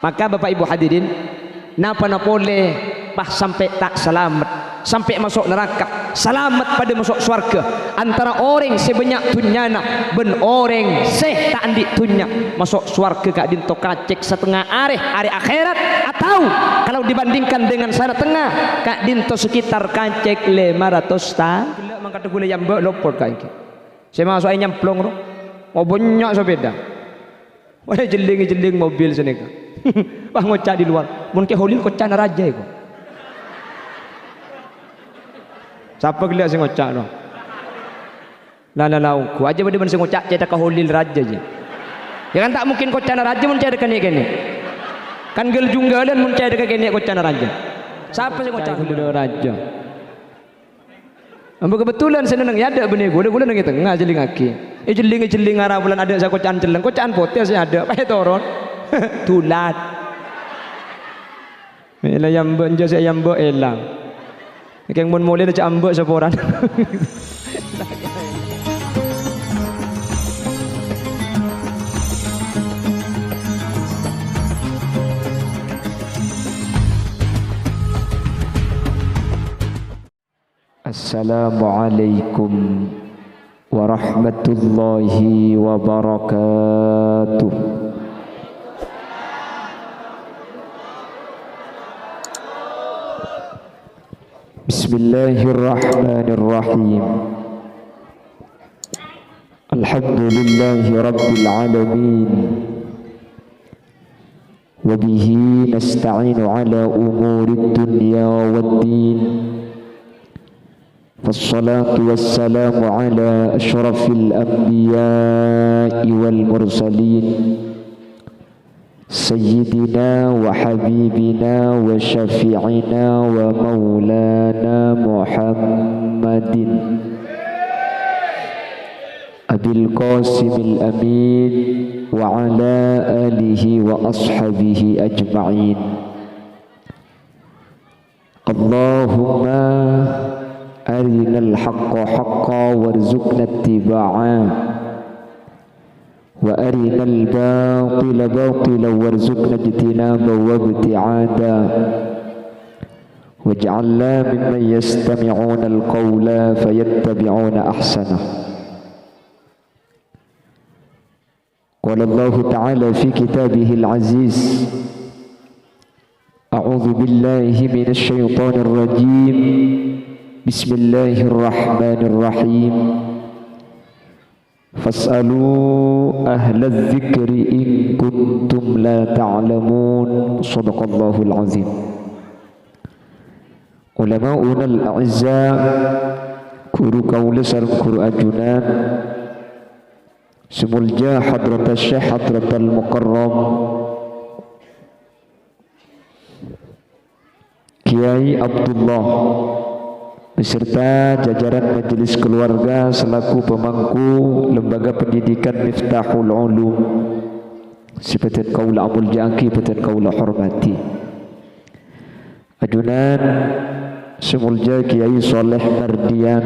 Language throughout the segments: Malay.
Maka Bapak Ibu hadirin, napa boleh pas sampai tak selamat, sampai masuk neraka, selamat pada masuk surga antara orang sebanyak tunyana ben orang seh tak andik tunya masuk surga kak dinto kacek setengah are akhirat, atau kalau dibandingkan dengan sana tengah kak dinto sekitar kacek 500 tahun. Gila mangkat gula yang lopor kaki saya masuk air nyemplung roh mau banyak sepeda wah jeling mobil sini kak wah ngocak di luar mungkin holil kocak raja itu. Siapa gila sing ngocak no? Lah ku aja bade sing ngocak cedak ka holil raja je. Ya kan tak mungkin kocak raja mun cedak kene. Kan gel junggalan mun cedak kene kocak raja. Siapa sing ngocak holil raja? Ambo kebetulan seneng ya ada bene gua bulan nang tengah jeling aki. Jeling arah bulan ada sa kocakan celeng, kocakan potes ya ada. Pae toron. Tulat. Ela yang benjo saya yang bo elang. Yang mun mulai dah ambek seporan. Assalamualaikum warahmatullahi wabarakatuh. Bismillahirrahmanirrahim. Alhamdulillahi rabbil alamin. Wa bihi nasta'inu ala umurid dunya waddin. Wassalatu wassalamu ala ashrafil anbiya'i wal mursalin. Sayyidina wa habibina wa syafi'ina wa maulana Muhammadin Abil Qasimil Amin wa ala alihi wa ashabihi ajma'in. Allahumma arinal haqqa haqqa warzuqna ittiba'ah wa arinal batila batila warzuqna ijtinaba wabti'ada waj'alna mimman yastami'una alqawla fayattabi'una ahsana. Qala Allah ta'ala fi kitabihi al-aziz a'udzu billahi minasy syaithanir rajim. Bismillahirrahmanirrahim. Fas'alu ahla dzikri in kuntum la ta'lamun. Shadaqallahul azim. Ulama'una al-a'izza, guru kaula sareng guru ajunan semulja hadratas syekh hadratal mukarram Kiai Abdullah beserta jajaran majelis keluarga selaku pemangku lembaga pendidikan Miftahul Ulum seperti kaula amul jangki seperti kaula hormati ajunan semulja Kiai Soleh Mardian,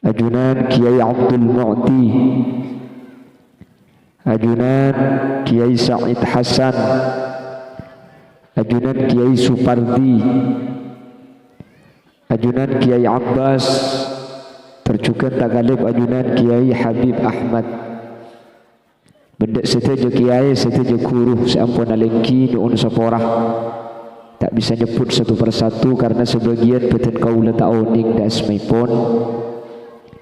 ajunan Kiai Abdul Mu'ti, ajunan Kiai Said Hasan, ajunan Kiai Supardi, ajunan Kiai Abbas, tercukan tagalib ajunan Kiai Habib Ahmad. Benda seteja Kiai, seteja guru seampun alengki nu'un saporah. Tak bisa nyebut satu persatu karena sebagian beten kaula tak oning da asmaipun.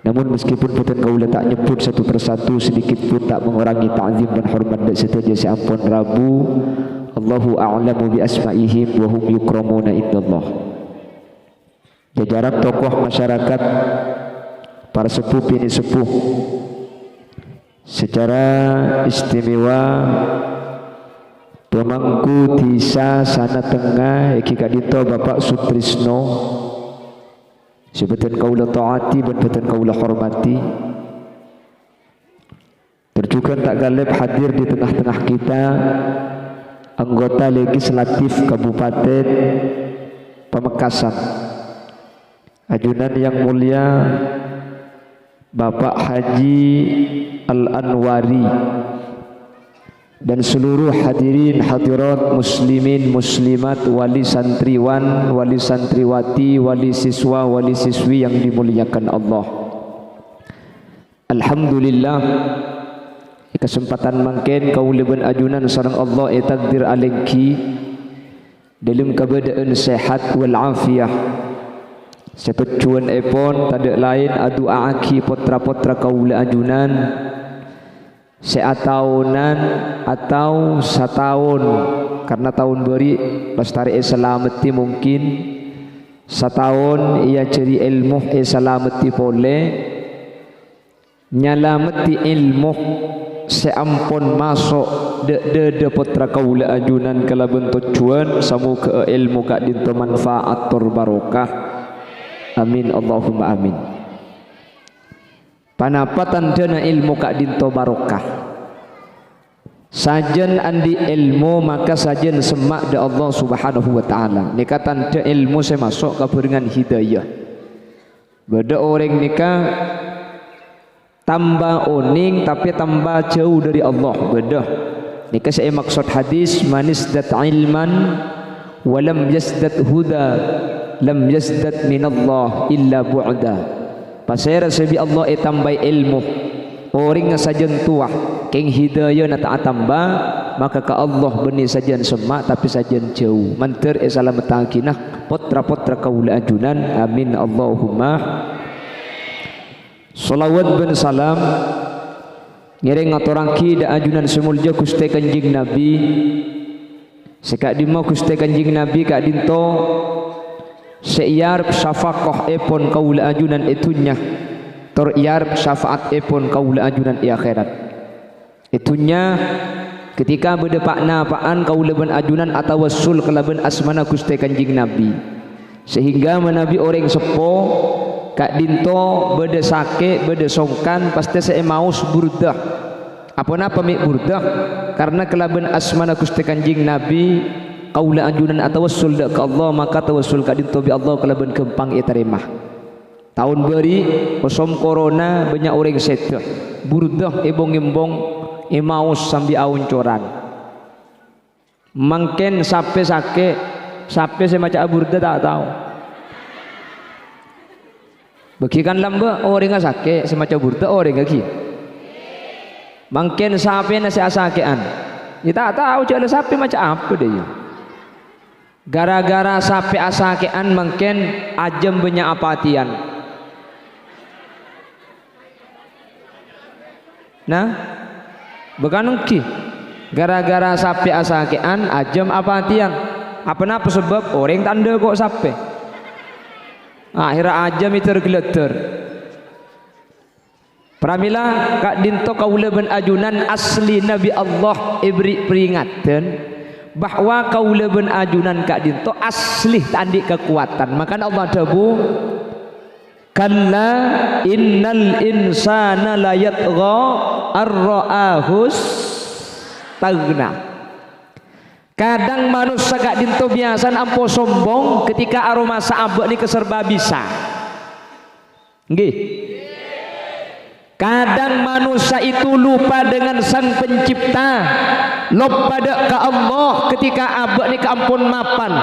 Namun meskipun beten kaula tak nyebut satu persatu, sedikit pun tak mengurangi ta'zim dan hormat dak seteja seampun Rabu. Allahu a'lamu bi asma'ihim wa hum yukramuna indallah. Jajaran tokoh masyarakat, para sepuh bini sepuh, secara istimewa pemangku desa sana tengah iki kadito Bapak Sutrisno sebetul kaula taati dan betul kaula hormati, terjukan tak galib hadir di tengah-tengah kita anggota legislatif Kabupaten Pamekasan, ajunan yang mulia Bapak Haji Al-Anwari, dan seluruh hadirin hadirat muslimin muslimat, wali santriwan, wali santriwati, wali siswa, wali siswi yang dimuliakan Allah. Alhamdulillah, kesempatan mangken kaula ben ajunan sareng Allah takdir alengki dalam keadaan sehat wal afiah. Setujuan epon tak lain adu aki potra-potra kaula ajunan seatahunan atau setahun, karena tahun beri pastari selamati mungkin setahun ia cari ilmu selamati pole nyalamati ilmu seampun masuk de potra kaula ajunan kala bentuk cuan samu ke ilmu kak dinto manfaat tur barokah. Amin Allahumma amin. Panapatan dana ilmu kak dinto barokah. Sajen andi ilmu maka sajen semak de Allah Subhanahu wa taala. Nikatan de ilmu saya masuk ke dengan hidayah. Beda orang nikah tambah oning tapi tambah jauh dari Allah. Beda. Nikah saya maksud hadis manis dat ilman walam yasdat huda lam yasdat minallah illa bu'da. Pasal sebi Allah tambah ilmu orang yang sajen tuah keng hidayah na tak tambah maka ke Allah benih sajen semak tapi sajen jauh manter selamat takinah potra-potra kaula ajunan. Amin Allahumma. Salawat ben salam ngiring ngaturangki da ajunan semulja Gusti Kanjeng Nabi sekak dimo Gusti Kanjeng Nabi kak dinto seiyar syafaqah epon kaula ajunan itunya tor iyar syafaat epon kaula ajunan di akhirat itunya ketika berdepak napaan kaula ben ajunan atau wasul kelaben asmana Gusti Kanjeng Nabi sehingga menabi orang sepo kak dinto bede sake bede songkan pasti saya mau burdah apa napa mi burdah karena kelaben asmana Gusti Kanjeng Nabi kaula anjunan atawassul ke Allah maka tawassul ka dinto bi Allah kalaban kempang itarimah. Tahun beri osom corona banyak orang seteh burdah ebong-embong emaus sambil aun coran mangken sape sake sape semacam burdah tak tahu bagikan lamba orang sake semacam burdah orang lagi mangken sape nasi asakean kita tak tahu jalan sape macam apa dia. Gara-gara sapi asakean mungkin ajem banyak apatian. Nah, bukan ki. Gara-gara sapi asakean ajem apatian. Apa sebab orang tanda kok sapi? Akhirnya ajem itu tergeleter. Pramila kak dinto kaula ben ajunan asli Nabi Allah ibri peringatan bahwa kaula ben ajunan kak dinto asli tandi kekuatan. Maka Allah dabu kalla innal insana la yatgha ar-ra'ahus tagna. Kadang manusia kak dinto biasa ampo sombong ketika aroma saabek ni keserba bisa. Nggih. Kadang manusia itu lupa dengan sang pencipta, lupa ke Allah ketika abak ni keampun mapan.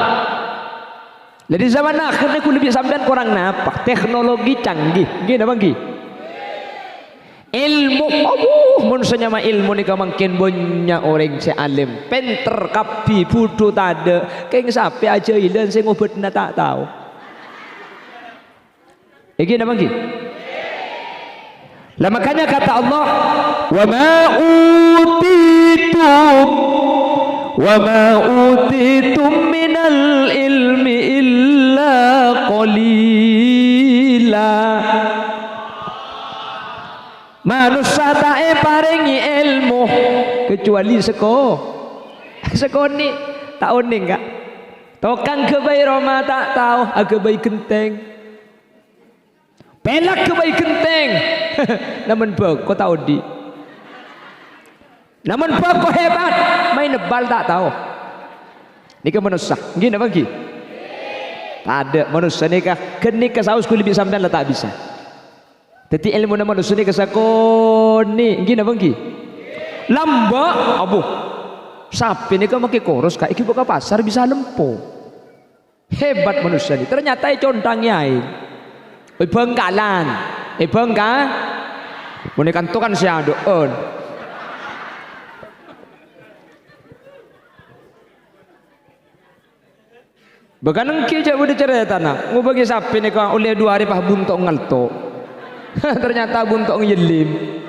Jadi zaman akhir ni aku lebih sampean kurang napa teknologi canggih, gini banggi. Ilmu, manusia nyama ilmu ni makin banyak orang sealim, penter kapi putu tada, keng sapi aja ilan saya ngobat na tak tahu. Gini banggi. Lah makanya kata Allah wa ma utitum minal ilmi illa qalila. Manusia tak paringi ilmu kecuali seko ni tak oning kak tokang kebai Roma tak tahu kebai genteng pelak kebai genteng namun kau tahu di namun kau hebat main nebal tak tahu ni ke manusia gini bagi tak ada manusia ni kah kenik ke saus kulit sampai lah tak bisa. Jadi ilmu nama manusia ni kesakon ni gini bagi lamba abu sapi ni kau makai koros kak iki buka pasar bisa lempo. Hebat manusia ni. Ternyata condangnya bengkalan bengka mun kantokan sia doon. Bekanang ki jak bude cerita nak ngubagi sapi ni kau oleh 2 hari pah buntok ngalto. Ternyata buntok ngeyelim.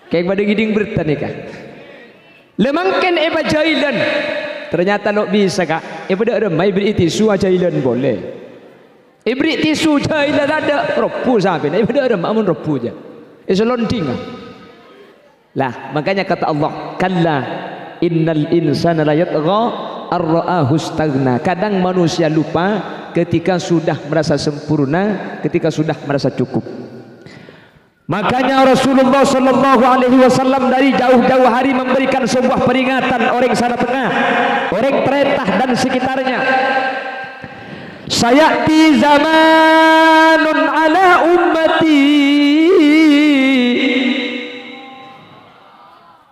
Kayak pada giding bertan ni kah? Lemangkan eba jailan. Ternyata lo bisa kak. Eba ada remai beri tisu jailan boleh. Beri tisu jailan ada ropu sampai. Eba ada remai amun ropu je. Isolonting lah. Makanya kata Allah, kalla innal insana la yatgha ar-ra'ahu istaghna. Kadang manusia lupa ketika sudah merasa sempurna, ketika sudah merasa cukup. Makanya Rasulullah sallallahu alaihi wasallam dari jauh-jauh hari memberikan sebuah peringatan orang sana tengah, orang Tretah dan sekitarnya. Sayati zamanun ala ummati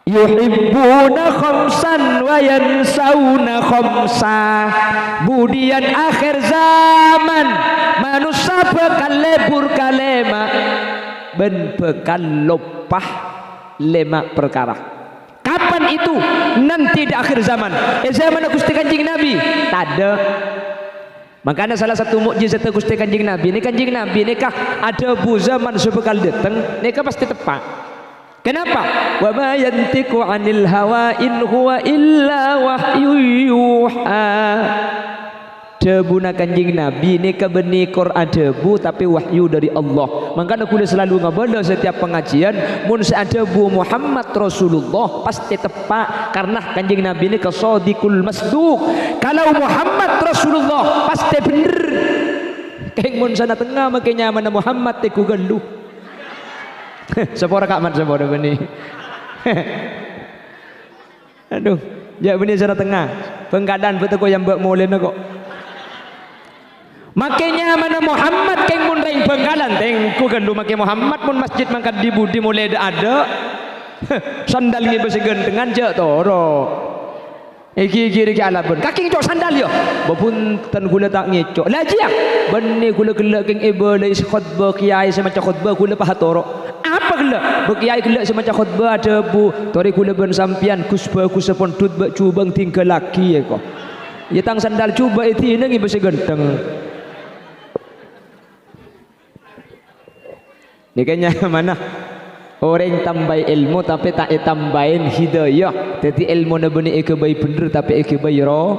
yuhibbuna khamsan wa yansawna khamsa. Budian akhir zaman manusia bakal lebur kalema ben bekal lopah 5 perkara. Kapan itu? Nanti di akhir zaman. Zaman Gusti Kanjeng Nabi tak ada. Makanya salah satu mukjizat Gusti Kanjeng Nabi ini, Kanjeng Nabi ini kah ada bu zaman sebekal datang ini kah pasti tepat. Kenapa? Wa ma yantiqu 'anil hawa in huwa illa wahyu yuha. Debu nak Kanjeng Nabi ni ke benih Quran debu tapi wahyu dari Allah. Makanya aku selalu ngabala setiap pengajian mun debu Muhammad Rasulullah pasti tepat karena Kanjeng Nabi ni ke shadiqul masduq. Kalau Muhammad Rasulullah pasti bener. Kayak mun sana tengah makanya mana Muhammad teku gelu. Sepora kak man sepora benih. Aduh, ya benih sana tengah. Pengkadan betul yang buat molen kok. Makanya mana Muhammad keng mun reng Bengkalan tengku gandu make Muhammad mun masjid mangkat di budi mulai ada sandal ngi besi gendengan je toro iki alabun kaking cok sandal yo bepunten kula tak ngecok laji ya benne kula gelak keng ebele is khutbah kiai semacam khutbah kula paha toro apa gelak bekiai gelak semacam khutbah ada bu tori kula ben sampian kusba kusapon tut bak cubang tinggal laki ya kok ya tang sandal cuba itu ngi besi gendeng. Ni kayaknya mana orang tambah ilmu tapi tak tambahin hidayah. Jadi ilmu na benih baik bener tapi baik roh.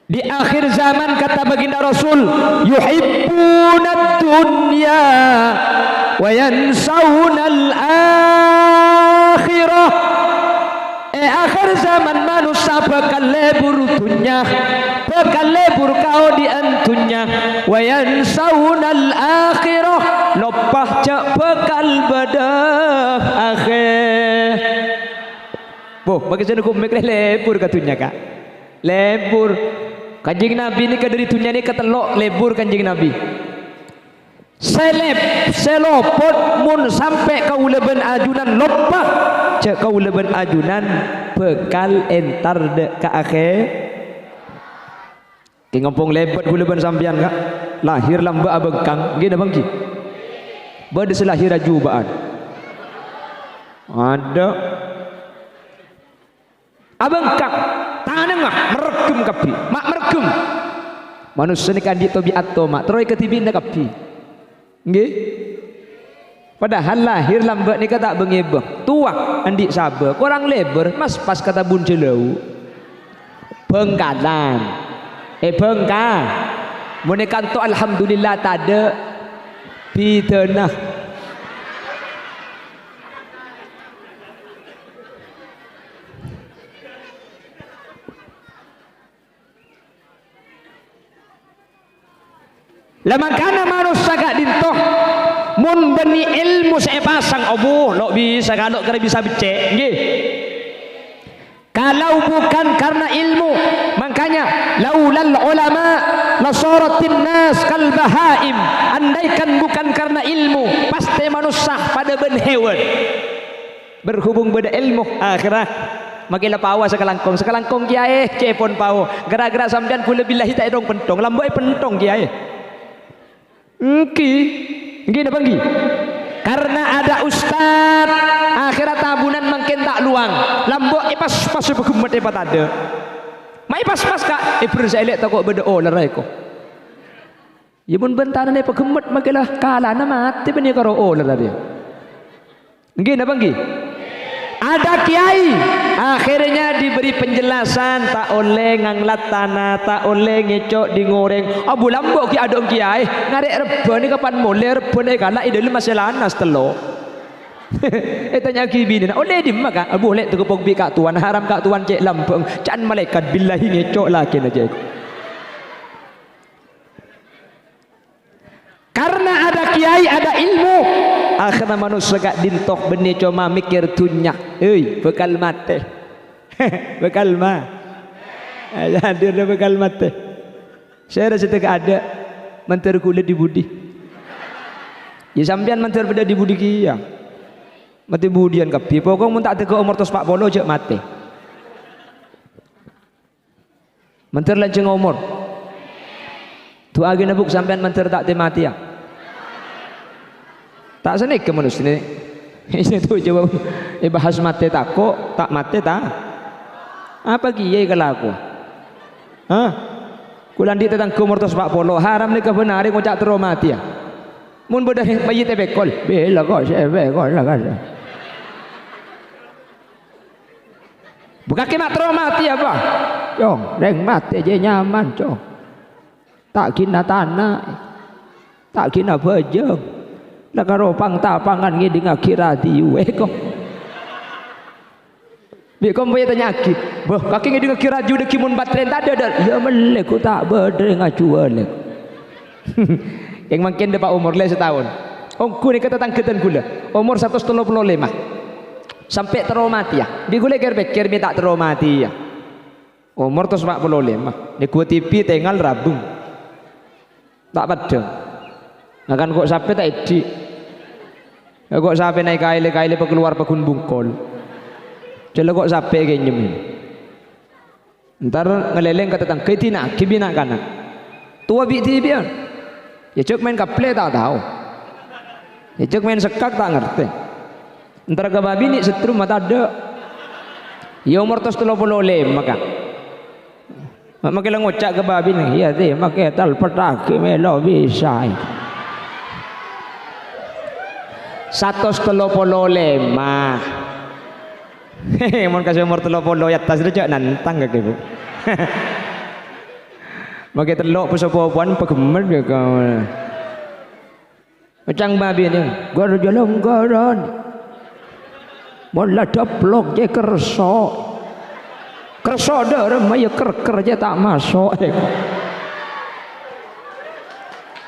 Di akhir zaman kata baginda Rasul, yuhibbuna dunya wa yansawna al-akhirah. Akhir zaman manusia bakal lebur dunya, bakal lebur kau di antunya. Wa yansawna al-akhirah, lopah cak bakal badah akhir. Boh, bagi saya hukum mikir lebur katunya kak. Lebur. Kanjeng Nabi ni kadari dunia ni ketelok lebur Kanjeng Nabi. Selopot mun sampai kau leben ajunan lopah cak kau leben ajunan bekal entar de ke akhir. Ki ngompong lebet ku leben sampian kak lahir lamba abengkang gini bangki bade selahir ajubaan ada abengkang tanengah meregem kapi mak meregem manusia ni kan di tobiat to mak teroi ketibin dak kapi nggih padahal lahir lambat ni kata bengebeh tuak andik sabar kurang lebar mas pas kata buncelau Bengkalan bengka menekan tu alhamdulillah tak ada pitanah lama kana manusia gak dintoh mun beni ilmu saya pasang obuh lo bisa kalau kena bisa becek nggih Kalau bukan karena ilmu, makanya laulal ulama lasaratin nas kal bahaim. Andaikan bukan karena ilmu, pasti manusia pada ben hewan. Berhubung pada ilmu akhirat, makilah pawa sekalangkong kiai cepon pawo. Gara-gara sampean kula billahi tak edong pentong, lamboi pentong kiai. Nggih napa nggih? Karena ada ustad akhirat tabunan makin tak luang lambok pas begemet hebat ada mai pas kak berselek tak kok beda lerai ko ya mun bentaran begemet makilah kalana mati benih karo lerai dia nggih napa nggih ada kiai akhirnya diberi penjelasan tak oleh nganglat tanah tak oleh ngecok di ngoreng abu lambok ki adong kiai ngarek rebon ni kapan mulai rebon kala ide lu masih lanas telo tanya kibini oleh di maka boleh tu kepok bi kak tuan haram kak tuan cek lambong can malaikat billahi ngecok lagi aja karena ada kiai ada ilmu akhirnya manusia gak dintok benih cuma mikir dunya bekal mati bekal mah hadir bekal mati saya rasa tak ada menter kulit di budi ya sampean menter beda di budi kia mati budian kapi pokok mun tak tega umur tos 40 je mati menter lanceng umur tu agi nabuk sampean menter tak te mati ya tak senik ke manusia ini tu jawab bahas mati tak kok tak mati tak apa kiai kalau aku kulan di tentang umur tos 40 haram ni kebenaran ngocak terus mati ya mun bodah bayi tebekol bela kok saya bekol lah kan bukan kena terus mati apa cong reng mati je nyaman cong tak kena tanah tak kena bejeng lah karo pang tapangan ngi ding akhirat iwe kok bi kom boy tanya aki boh kaki ngi ding akhirat ju de kimun batren tak ada ya melek ku tak bedre ngacuan yang makin depan umur le setahun ongku ni kata tangketan gula umur 135 sampai teromati ya di gule ger mi tak teromati ya umur 145 ni gua TV tinggal rabung tak padang akan kok sampai tak edi kok sampai naik kaile keluar pegun bungkol jelo kok sampai kenyem ntar ngeleleng kata tang ketina kibina kanan tua bi TV ya cuk main kaple tak tahu ya cuk main sekak tak ngerti ntar ke babi ni setrum mata ada ya umur tos 35 maka makilang ngocak ke babi ni ya deh makai tal petaki melo bisa 135 hehehe mon kasih umur 30 ya tas rejak nantang ke ibu makai telok puan pegemer dia kau macam babi ni gor jalan goron bola deplok je kerso dah remaya ker je tak masuk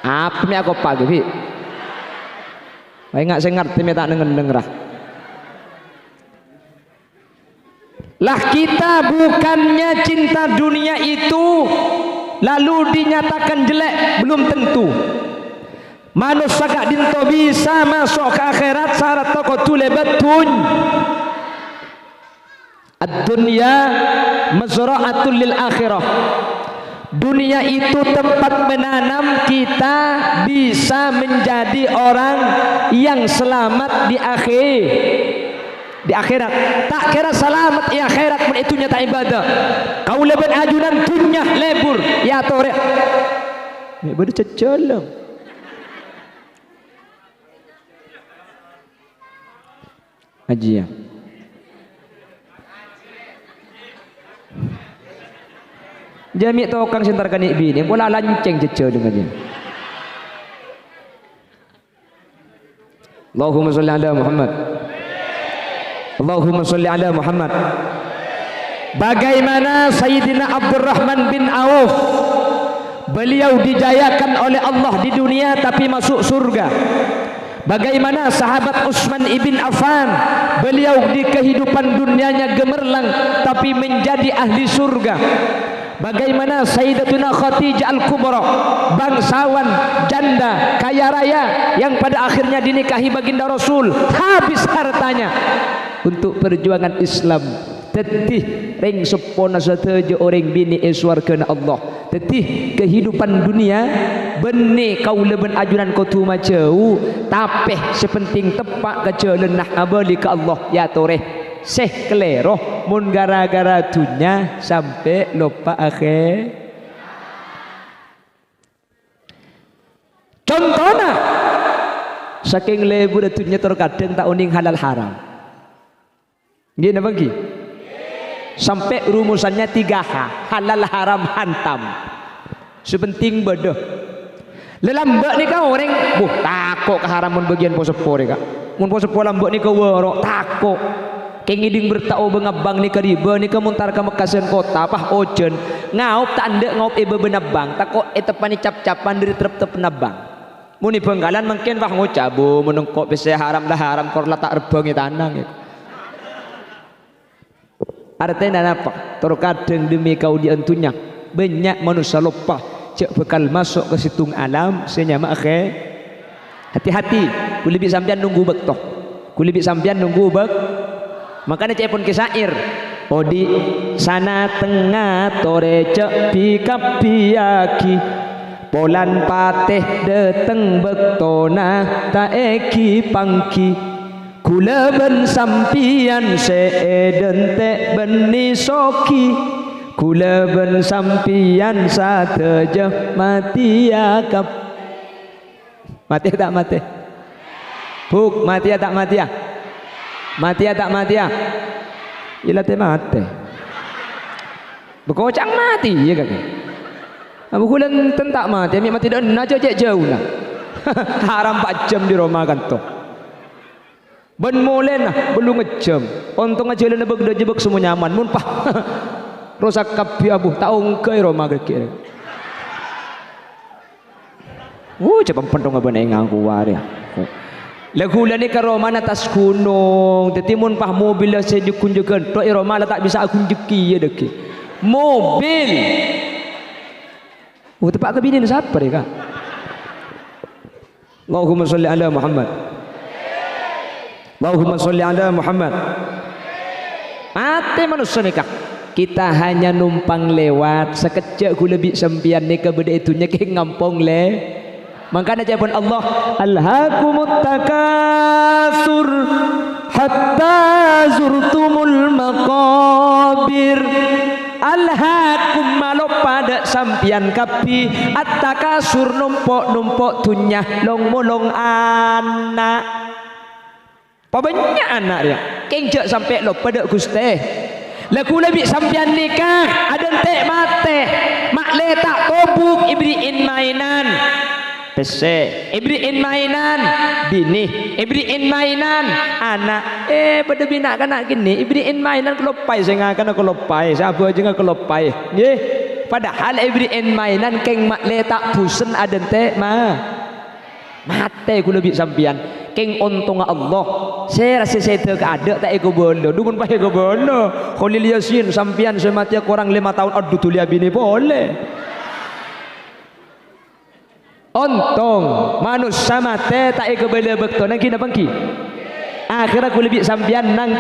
apa ni aku pagi bi ingat saya ngerti me tak denger lah kita bukannya cinta dunia itu lalu dinyatakan jelek belum tentu manusia gak dinto bisa masuk ke akhirat syarat toko tulebatun ad-dunya mazra'atul lil akhirah dunia itu tempat menanam kita bisa menjadi orang yang selamat di akhirat tak kira selamat di akhirat pun itu nyata ibadah kau leban ajunan dunia lebur ya tore baru ceceleng haji ya jami tokang sentarkan ibi ni bola lanceng cecel dengan dia Allahumma salli ala Muhammad Allahumma salli ala Muhammad bagaimana Sayyidina Abdurrahman bin Auf beliau dijayakan oleh Allah di dunia tapi masuk surga Bagaimana sahabat Utsman ibn Affan, beliau di kehidupan dunianya gemerlang tapi menjadi ahli surga. Bagaimana Sayyidatuna Khadijah Al-Kubra, bangsawan, janda, kaya raya yang pada akhirnya dinikahi baginda Rasul, habis hartanya untuk perjuangan Islam. Tetih ring sepona sateja orang bini swargana Allah. Tetih kehidupan dunia benih kau leben ajunan kau tu macau tapeh sepenting tepak kaca lenah abali ke Allah ya toreh seh keleroh mun gara-gara dunia sampai lupa akhir. Contohnya saking lebu datunya terkadang tak uning halal haram. Gini bagi sampai rumusannya 3H, halal haram hantam. Sepenting bodoh. Lelambak ni kau orang takut keharaman bagian posepo ni kak. Mun posepo lambak ni kau warok takut. Kengiding bertau bengabang ni kariba ni kemuntar ke Mekasan kota pah ojen ngaup tak anda ngaup iba benabang takut tepan ni cap-capan dari terp penabang. Muni Benggalan mungkin pah ngocabu menengkok bisa haram dah haram kor letak rebang tanang ya. Artinya apa? Terkadang demi kau diantunya banyak manusia lupa cek bekal masuk ke situng alam senyama akhir. Hati-hati kulibik sampian nunggu bektoh, kulibik sampian nunggu bek. Makanya cek pun kisair odi sana tengah tore cek pikap piaki polan pateh deteng bektona ta eki pangki kula ben sampian seeden te beni soki kula ben sampian sateja mati akap mati tak mati buk mati tak mati ya mati tak mati ya ila te mati bekocang mati ya kakek abu kulan tentak mati ambil mati dan aja jauh lah haram 4 jam di rumah kantor. Ben molen lah belum ngejam untung aja lena begda jebek semua nyaman mun pah rosak kapi abu taung ke Roma gekir cepam pentong apa nengang kuar ya lagu lani ke Roma atas gunung tetapi mun pah mobil saya dikunjukkan to Roma tak bisa aku jeki ya deki mobil tepat ke bini siapa ya kak Allahumma sholli ala Muhammad Allahumma sholli ala Muhammad. Mati manusia nikah. Kita hanya numpang lewat sekejap ku lebih sempian nikah beda itunya ke ngampong le. Makanya jawaban Allah alhaakumut takasur hatta zurtumul maqabir. Alhaakum malo pada sampian kapi at-takasur numpuk dunya long molong anak. Banyak anak dia kenjak sampai lo pada guste lagu lebih sampian nikah ada tek mate mak letak tobuk ibriin mainan pese ibriin mainan bini ibriin mainan anak pada bina kan nak gini ibriin mainan kelopai saya ngakan kelopai siapa aja nggak kelopai ye padahal ibriin mainan keng mak letak pusen ada tek mate ku lebih sampian keng untung Allah saya rasa saya tak ada tak ego bondo dumun pakai ego bondo Khalil Yasin sampian saya mati kurang 5 tahun aduh tulia bini boleh untung manusia mati tak ego bela bekto nang kina bangki akhirnya aku lebih sampian nang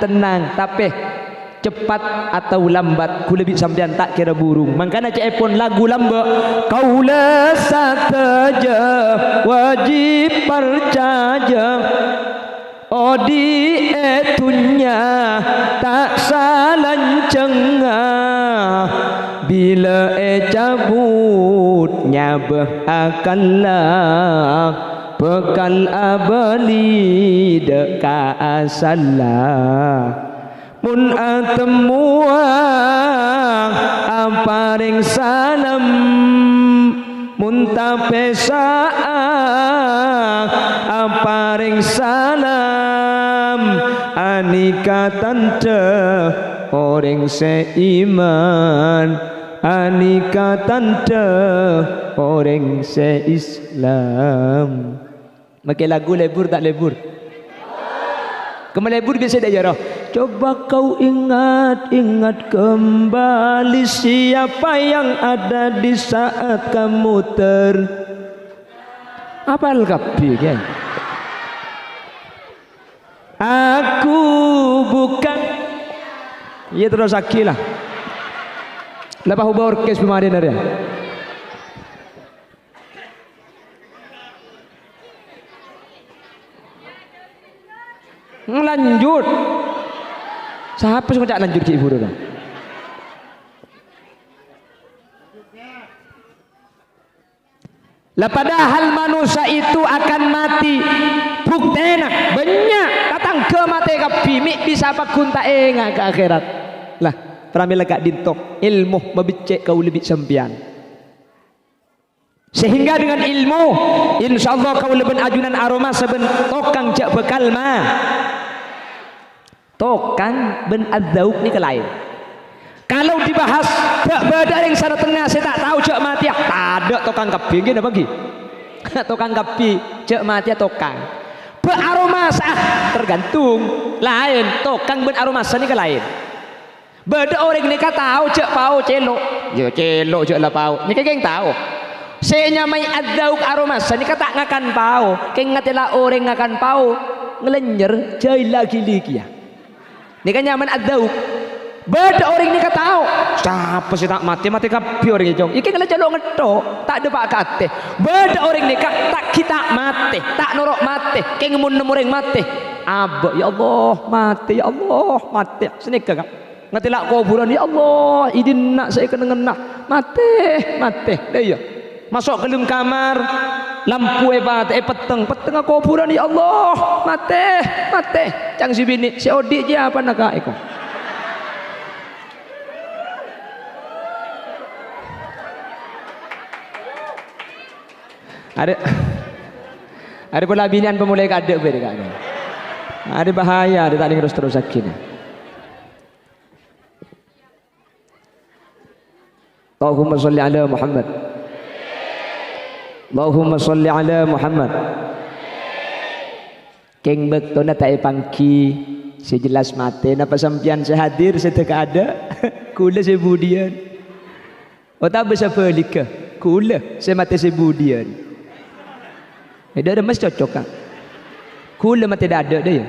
tenang tapi cepat atau lambat ku lebih sampean tak kira burung makanya cek pun lagu lambat kaula sateja wajib percaya odi etunya tak salancengah bila cabutnya berakallah bekal abali deka asalah mun atemuang aparing salam mun tapesaang aparing salam anika tante orang seiman anika tante orang seislam Makai lagu lebur tak lebur? Kemelebur biasa dah jarah. Coba kau ingat kembali siapa yang ada di saat kamu apal kapi kan? Aku bukan. Ia terus akilah. Lepas ubah orkes pemadin ada. Lanjut. Siapa sih ngajak lanjut ke ibu dulu? Lah padahal manusia itu akan mati. Buktena banyak datang ke mati kapi mik bisa apa kunta enga ke akhirat. Lah pramila gak dintok ilmu babicek kau lebih sempian. Sehingga dengan ilmu insyaallah kau lebih ajunan aroma seben tokang jak bekal mah. Tokang ben adzauk ni ke lain. Kalau dibahas tak beda yang sana tengah saya tak tahu cak mati tak ada tokang kapi gini bagi. Tokang kapi cak mati tokang. Beraroma sah tergantung lain tokang ben aroma sah ni ke lain. Beda orang ni kata tahu cak pau celok. Ya celok cak lah pau. Ni keng tahu. Saya nyamai adzauk aroma sah ni kata ngakan pau. Keng ngatilah orang ngakan pau ngelenyer jai lagi ya. Ni kan nyaman adzauk. Beda orang ni kata tahu. Siapa sih tak mati kapi orang ni jong. Iki kalau jaluk ngetok tak ada pak kate. Beda orang ni tak kita mati, tak norok mati. Keng mun nemu orang mati. Abah ya Allah mati ya Allah mati. Sini kak. Ngatilah kuburan ya Allah. Idin nak saya kena ngena mati. Dah ya. Masuk ke dalam kamar lampu peteng kuburan ya Allah mati. Cang si bini si odik je apa nak iko. Ada pula binian pemulai kadek beri kak. Ada bahaya, ada tak terus sakit. Allahumma sholli ala Muhammad. Allahumma sholli ala Muhammad. Keng bekto na tae pangki sejelas mate napa sampian sehadir seteka ada kula sebudian. Ota besa pelika kula semate sebudian. Ada mas cocok kan? Kula mate dak ada dia.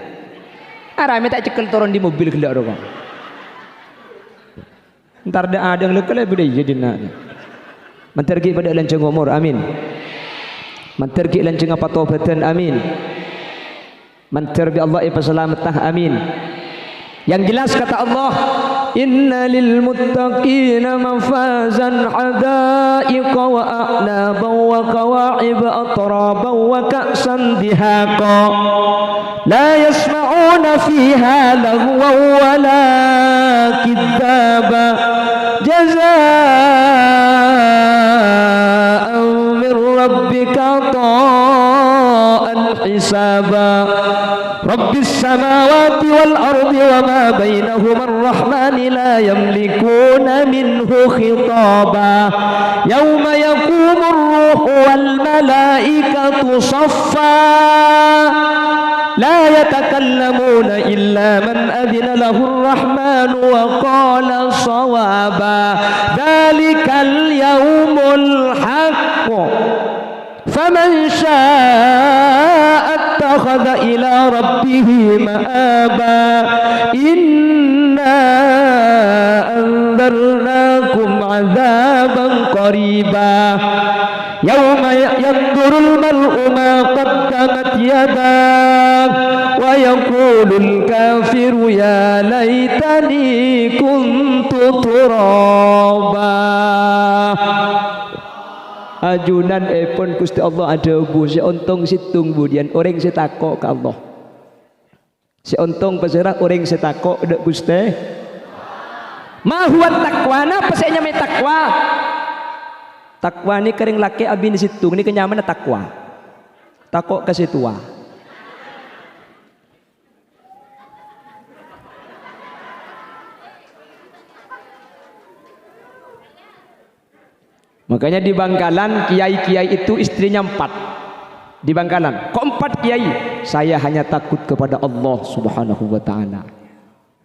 Arame tak cekel turun di mobil kelak ro. Entar ada lekel bude jadi nak. Mentergi pada lanceng umur amin. Mentergi lanceng apa taubatan amin. Menterbi Allah ipa selamatah amin. Yang jelas kata Allah inna lil muttaqina mafazan hadaiqa wa a'naban wa kawa'ib atraban wa ka'san dihaqa la yasma'una fiha lagwan wa la kidhaba jazaa'an min rabbika ta'an hisaba Rabbis samawati wal ardi wa ma bainahuma ar-rahman la yamlikuna minhu khitaba yawma yaqumu ar-ruhu wal malaikatu saffa la yatakallamuna illa man adhina lahu ar-rahman wa qala sawaba dhalikal yawmul haqq faman syaa'a akhadha ila rabbih ma'aba inna anzarnakum 'adzaban qariba yawma yanzurul mar'u ma qaddamat yadah wa yaqulul kafiru ya laitani kuntu turaba. Ajunan pun Gusti Allah ada bu si ontong situng budian orang setakok ke Allah si ontong peserah orang setakok dek Gusti mahuat takwa napa saya nyamai takwa ni kering laki abin situng ni kenyaman takwa takok kasih tua. Makanya di Bangkalan kiai-kiai itu istrinya 4. Di Bangkalan kok 4 empat kiai, saya hanya takut kepada Allah Subhanahu wa taala.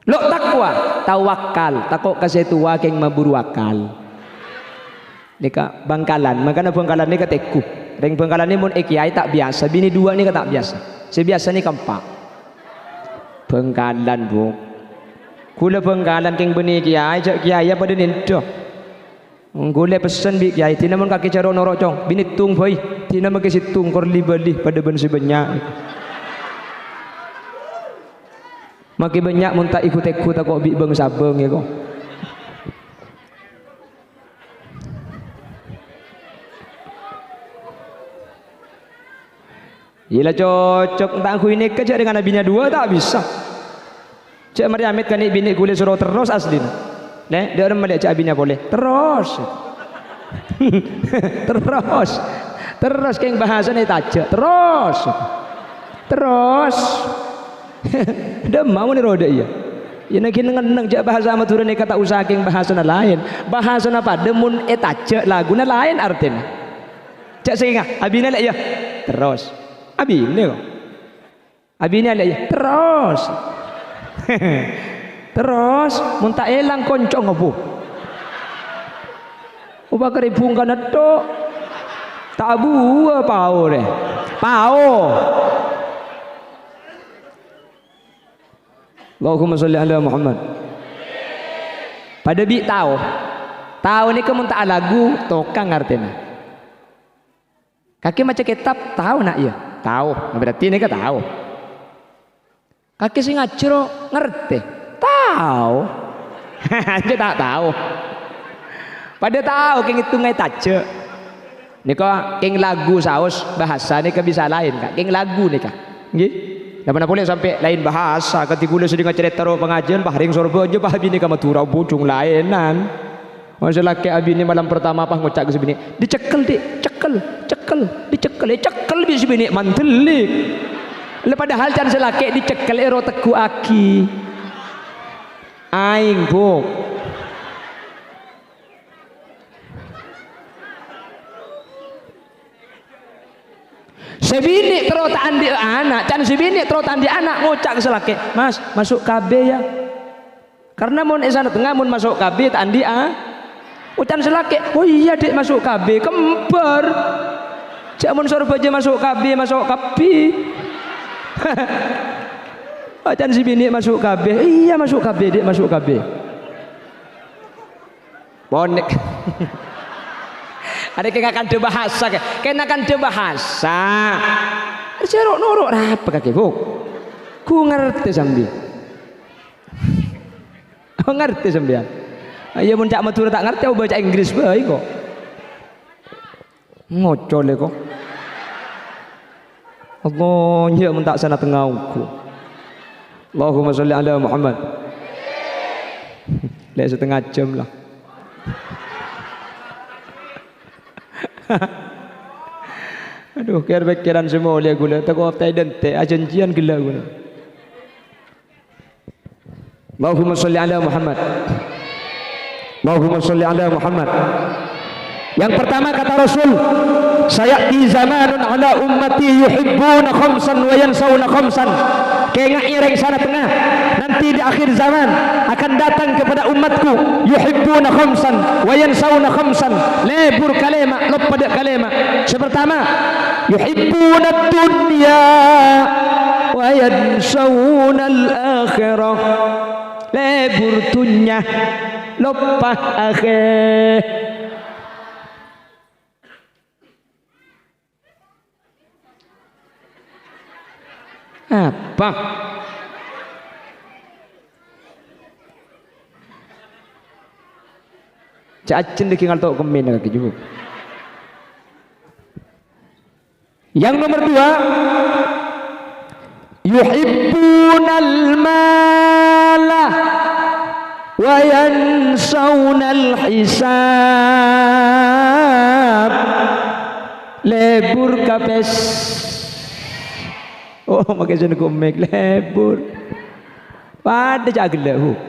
Lo takwa, tawakal, takut kasih tua keng maburu akal. Nika Bangkalan, makanya Bangkalan ni kateku. Ring Bangkalan ni mun kiai tak biasa, bini dua ni tak biasa. Sebiasa ni kampak. Bangkalan bu. Kula Bangkalan keng beni kiai, cak kiai pada nento. Gule pesan bi kiai, tina mun kaki caro norocong, bini tung boy, tina make situng korli beli pada ben sebanyak. Maki banyak mun tak ikut-ikut tak kok bi bang sabeng ya kok. Gila cocok tak aku ini kerja dengan nabinya dua tak bisa. Cik Maryamit kan bini gule suruh terus asli. Nek dia orang melihat cik abinya boleh terus. terus keng bahasa ni tajak terus. Dah mau ni roda iya. Ya nak kena ngeneng jak bahasa Madura ni kata usaha keng bahasa na lain. Bahasa na pada mun tajak lagu na lain artinya. Cak sehingga abina lek ya terus. Abina kok. Abina lek ya terus. Terus mun tak elang koncong opo. Ubah keripung kana tok. Tak buah pao deh. Pao. Allahumma sholli ala Muhammad. Pada bi tahu ni kemun tak lagu tokang artinya. Kaki macam kitab tahu nak ya? Tahu. Berarti ni ke tahu. Kaki sing ngajro ngerti. Tahu. Dia tak tahu. Pada tahu keng itu ngai taje. Nika keng lagu saus bahasa ni ke bisa lain kak. Keng lagu ni kak. Nggih. Dah mana boleh sampai lain bahasa ketika kula sedang cerita ro pengajian bahring sorbo aja bah bini ka Madura bocung lainan. Masa laki abini malam pertama apa ngucak ke sebini dicekel dicekel bis bini mantelik. Le padahal can selaki dicekel ero teku aki. Aing bu. Sebini terus tandi anak, can sebini terus tandi anak ngucak selaki, Mas masuk KB ya. Karena mun esana tengah mun masuk KB tandi ucan selaki, oh iya dek masuk KB kembar. Cak mun suruh baja masuk KB masuk KB. Can sebini masuk KB, iya masuk KB dek masuk KB. Bonek. Ada kena kan de bahasa kena kan de bahasa cerok norok apa kaki bu ku ngerti sambil ngerti sambil ya mun cak Madura tak ngerti aku baca Inggris bae kok ngocol kok Allahnya mun tak sana tengahku Allahumma sholli ala Muhammad lek setengah jam lah. Aduh, pikiran semua oleh gula. Tak kau apa dente, ajanjian gila gula. Allahumma sholli ala Muhammad. Allahumma sholli ala Muhammad. Yang pertama kata Rasul, sayati zamanun ala ummati yuhibbuna khamsan wa yansawna khamsan. Kengak ireng sana tengah. Nanti di akhir zaman akan datang kepada umatku yuhibbuna khamsan wa yansawna khamsan. Lebur kalimat, lupa kalimat. Sepertama, yuhibbuna dunya wa yansawna al-akhirah. Lebur dunya, lupa akhir. Apa? Cacen deki ngal tok kemen kaki juga. Yang nomor dua, yuhibbunal mala wa yansawunal hisab. Lebur kapes. Oh, makanya aku make lebur. Pada jaglehu.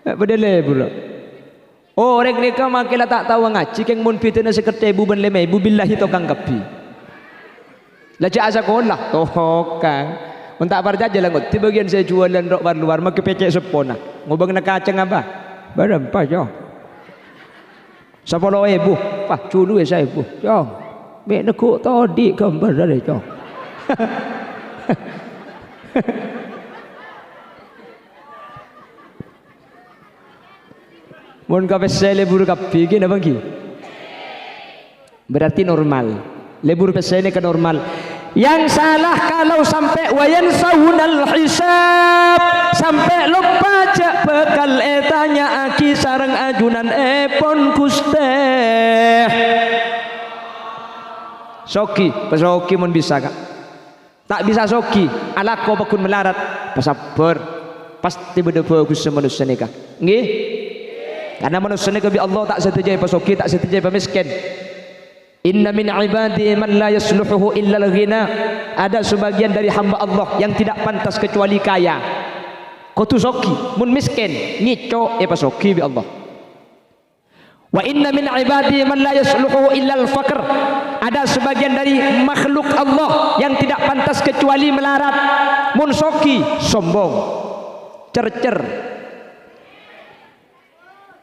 Pada lebur. Oh, orang mereka makilah tak tahu ngaji keng mun pitena sekerti ibu ben leme ibu billahi tokang kapi. Lajak sekolah tokang. Untak parjaja lah ngot. Di bagian saya jualan rok bar luar mak kepecek sepona. Ngobang nak kacang apa? Berapa jo? 10.000. Pak culu saya bu. Jo. Mek nak kok tadi gambar dah jo. Mun ka pese lebur kapi ki napa ki? Berarti normal. Lebur pese ini ke normal. Yang salah kalau sampai wayan sahunal hisab, sampai lupa cak bekal etanya aki sarang ajunan epon kuste. Soki, pesoki mun bisa kak. Tak bisa soki, alako bakun melarat, pasabar. Pasti beda bagus manusia nikah. Nggih? Karena manusia nikah bi Allah tak setuju pesoki, tak setuju pemiskin. Inna min ibadi man la yasluhuhu illa al-ghina. Ada sebagian dari hamba Allah yang tidak pantas kecuali kaya. Kau tu soki, mun miskin, ngico pasoki bi Allah. Wa inna min ibadi man la yasluhuhu illa al-faqr. Ada sebagian dari makhluk Allah yang tidak pantas kecuali melarat. Mun soki, sombong, cercer,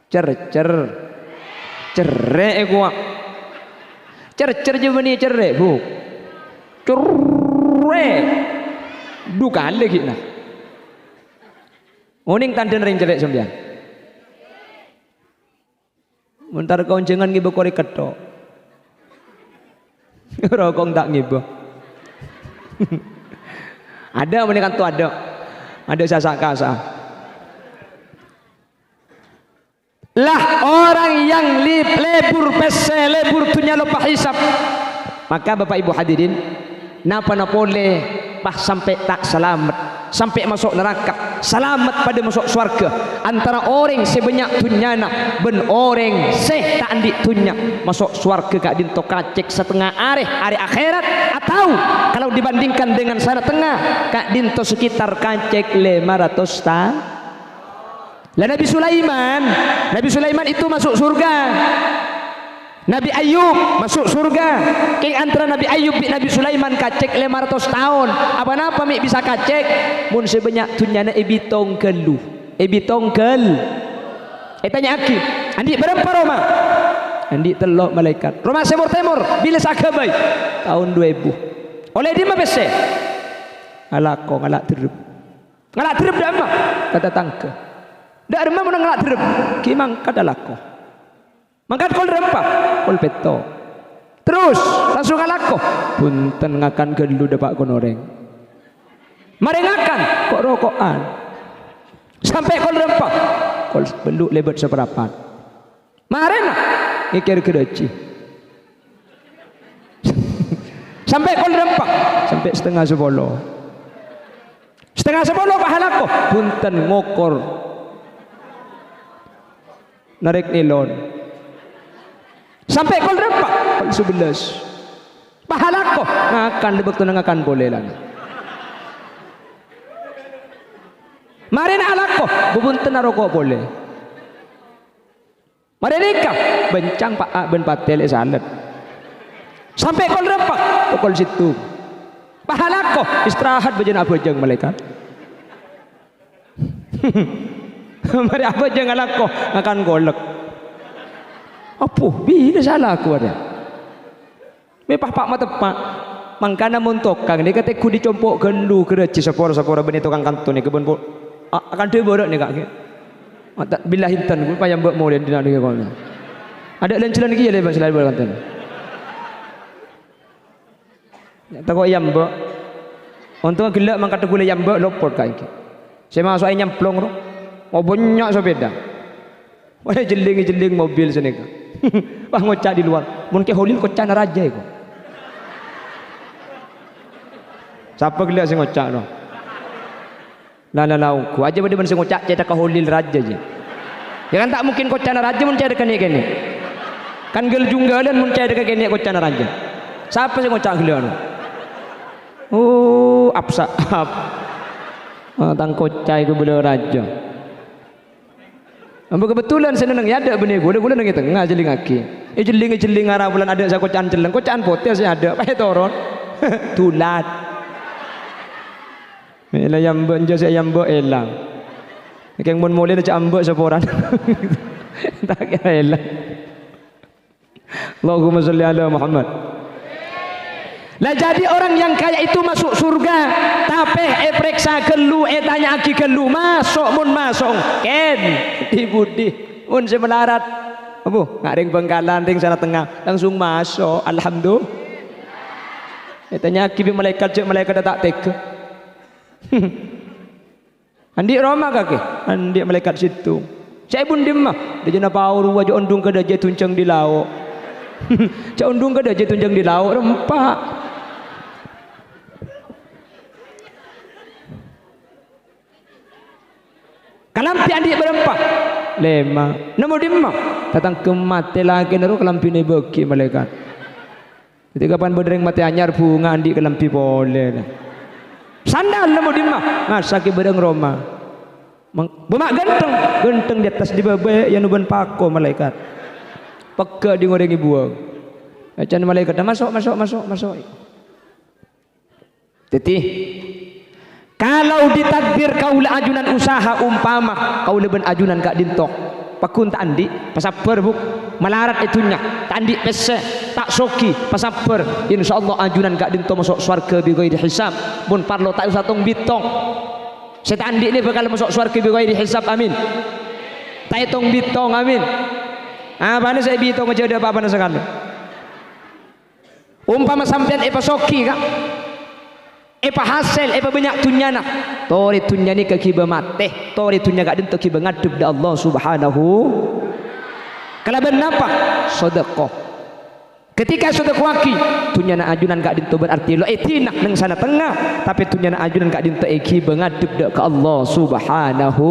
cercer, cerek gua. Cer-cer je bani cerek bu. Cerek. Dukan lagi nah. Uning tandan ring cerek sembian. Muntar kau jangan ngibu kori ketok. Rokong tak ngibu. Ada menekan tu ada. Ada sasak kasa. Lah orang yang lebur pese lebur tunya lupa hisap. Maka Bapak Ibu hadirin, napa napole pah sampai tak selamat, sampai masuk neraka, selamat pada masuk surga. Antara orang sebanyak tunyana ben orang seh tak andik tunya masuk surga kak dinto kacek setengah are akhirat, atau kalau dibandingkan dengan sana tengah kak dinto sekitar kacek 500 tahun. Lah Nabi Sulaiman itu masuk surga. Nabi Ayub masuk surga. King antara Nabi Ayub dan Nabi Sulaiman kacek 500 tahun. Apa-apa mik bisa kacek? Mun sebanyak tunyana ebitong kelu. Ebitong kel. Tanya aki. Andi berapa Roma? Andi telok malaikat. Roma semur bila sakabai? Tahun 2000. Oleh di mana bese? Alako ngalak terub. Ngalak terub dah mah? Kata tangke. Dak remah mun ngalak terep ki mangkat dalako. Mangkat kol rempa, kol peto. Terus langsung ngalako. Punten ngakan gelu dapat konoreng. Mari ngakan kok rokokan. Sampai kol rempa, kol beluk lebat seperapat. Mari nak ngikir kedoci. Sampai kol rempa, sampai setengah 10. Setengah 10 pahalako. Punten ngokor. Narik nilon sampai kol berapa? Kol 11. Pahala ko ngakan lebek tu ngakan boleh lah. Mari na alak ko bubunten na rokok boleh. Mari nikah bencang pak ben patel salat. Sampai kol berapa? Kol situ. Pahala ko istirahat bejana bejeng malaikat. Mari apa jangan laku akan golek. Apa? Bila salah aku ada. Mepah pak mata pak. Mangkana montokang ni kata ku dicompok gelu kereci sapora beni tukang kantor ni kebun akan tu borak ni kak. Bila hintan ku payah buat molen di nak ni kau. Ada lencelan lagi ya lepas selain borak kantor. Tak kau ayam buat. Untung gelak mangkata gula ayam buat lopor kak. Saya masuk ayam plong tu. Oh banyak sepeda. Wah jeling mobil sini kan. Wah ngocak di luar. Mungkin holil kocak raja itu. Siapa gila sih ngocak no? Lah ku aja benda sing ngocak cetak holil raja je. Ya kan tak mungkin kocak raja mun cai dekan ni. Kan gel junggalan mun cai dekan ni kocak raja. Siapa sih ngocak gila no? Oh apsa ap. Tang kocak itu bela raja. Ambo kebetulan saya nang ya ada benih gula nang tengah jeling aki. Jeling arah bulan ada saya kocan celeng, kocan potes saya ada. Pakai toron. tulat. Ela yang benjo saya yang elang. Keng mun mule cak ambek seporan. Tak kira elang. Allahumma sholli ala Muhammad. Lah jadi orang yang kaya itu masuk surga, tapi periksa kelu, tanya aki kelu, masuk mun masuk, ken ibudi, mun si melarat, abu, ngaring Bengkalan, ring sana tengah, langsung masuk, alhamdulillah. Tanya aki bi malaikat cek malaikat tak teka. Andi Roma kaki, andi malaikat situ. Saya pun dimah, dia jana pauru wajah undung ke dia tuncang di laut. Cak undung ke dia tuncang di laut rempak. Kalampi andi berempat, lema. Namo dimah, datang ke mati lagi naruh kalampi ni beki malaikat. Ketika pan berdering mati anyar bunga andi kalampi boleh. Sandal namo dimah, ngasaki bereng Roma. Bemak genteng di atas di bawah yang nuban pako malaikat. Peka di ngorengi buang. Acan malaikat masuk. Titi. Kalau ditakdir kaulah ajunan usaha umpama kaulah ben ajunan kak dintok. Pakun tak andi pasaper buk melarat itunya tak andi pese tak soki pasaper insyaallah ajunan kak dintok masuk swarga bi ghairi hisab mun parlo tak usah tong bitong. Saya andi ini bakal masuk swarga bi ghairi hisab amin. Tak tong bitong amin. Apa saya bitong aja ada apa-apa sekali. Umpama sampean pasoki kak. Hasil banyak tunyana tori tunyani ke kiba mate tori tunya gak dinto kiba ngadep da Allah subhanahu kalau benapa sedekah ketika sedekah ki tunyana ajunan gak dinto berarti lo tinak nang sana tengah tapi tunyana ajunan gak dinto kiba ngadep da ke Allah subhanahu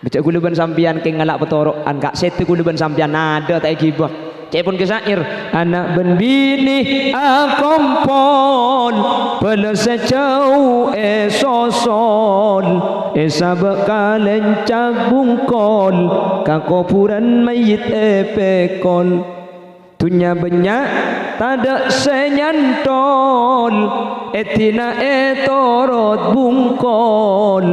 baca guluban sampian ke ngalak petorokan kak sete guluban sampian ada tak kiba cek pun kesair anak ben bini akompon pelesecau esosol sabakalen cabungkol kakopuran mayit pekol tunya banyak tada senyantol etina etorot bungkol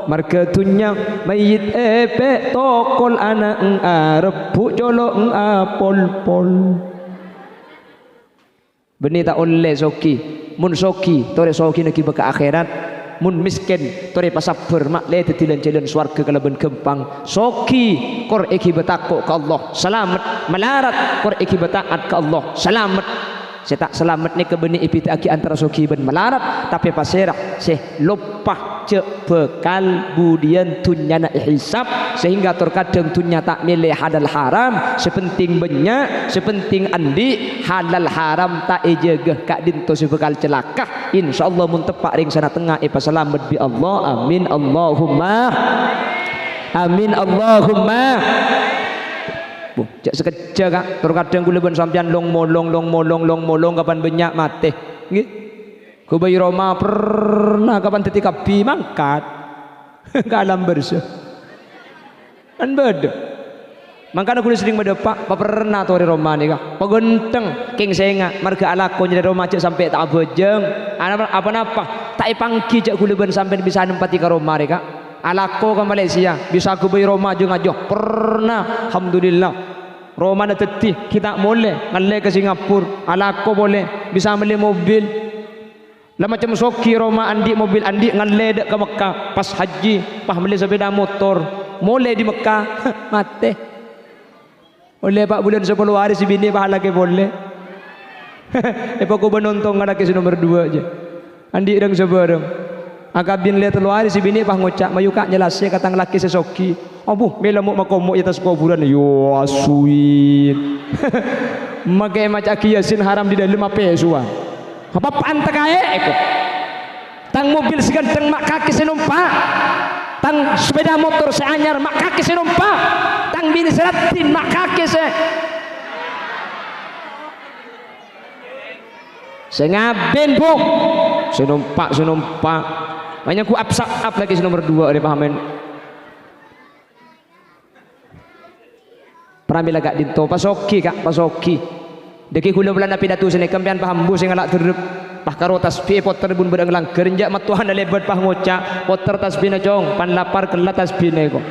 marketunya mayit epe tokol anak arep jolo apol pol beni tak oleh soki mun soki tore soki nak ke akhirat mun miskin tore pasaber mak le tetilan jalan swarga kalaban gempang soki kor eki betako ke Allah selamat melarat kor eki betaat ke Allah selamat saya tak selamat ni ke beni ipit aki antara soki ben melarat tapi paserak seh lupa cek bekal budian tunyana hisab sehingga terkadang tunya tak milih halal haram sepenting banyak sepenting andi halal haram tak ejegeh kak dinto sebekal celaka insyaallah mun tepak ring sana tengah ipa selamat bi Allah amin Allahumma amin Allahumma cak sekeja kak terkadang kula ben sampean long molong kapan banyak mati nggih ku bayi Roma pernah kapan ketika bi mangkat ke alam bersih kan beda makanya kula sering berdepak pernah tu hari Roma ni kak pegenteng king senga marga alako jadi Roma cak sampai tak bejeng apa-apa tak ipangki cak kula ben sampai bisa nempati ke Roma ni kak alako ke Malaysia bisa aku bayi Roma je ngajoh pernah alhamdulillah Roma na tetih kita boleh ngalle ke Singapura alako boleh bisa beli mobil lah macam soki Roma andi mobil andi ngalle dek ke Mekah pas haji pas beli sepeda motor boleh di Mekah mati boleh pak bulan 10 hari si bini pahala ke boleh epa ko benontong ngada ke nomor 2 aja andi dang sebareng akabin lihat luar si bini pah ngocak mayuka jelasnya katang laki sesoki abu mela mau makomo atas kuburan yo asuin makai macak yasin haram di dalam apa suan apa pantek ae eko tang mobil seganteng mak kaki senumpak tang sepeda motor seanyar mak kaki senumpak tang bini seratin mak kaki sengaben bu senumpak banyak ku up lagi nomor 2 ada pahamen pramila gak dinto pasoki kak pasoki deki kula bulan api datu sini kampian paham bu sing alak terep pah karo tasbih poter bun berenglang kerenjak matuhan lebat pah ngoca poter tasbih na jong pan lapar kelat tasbih ne ko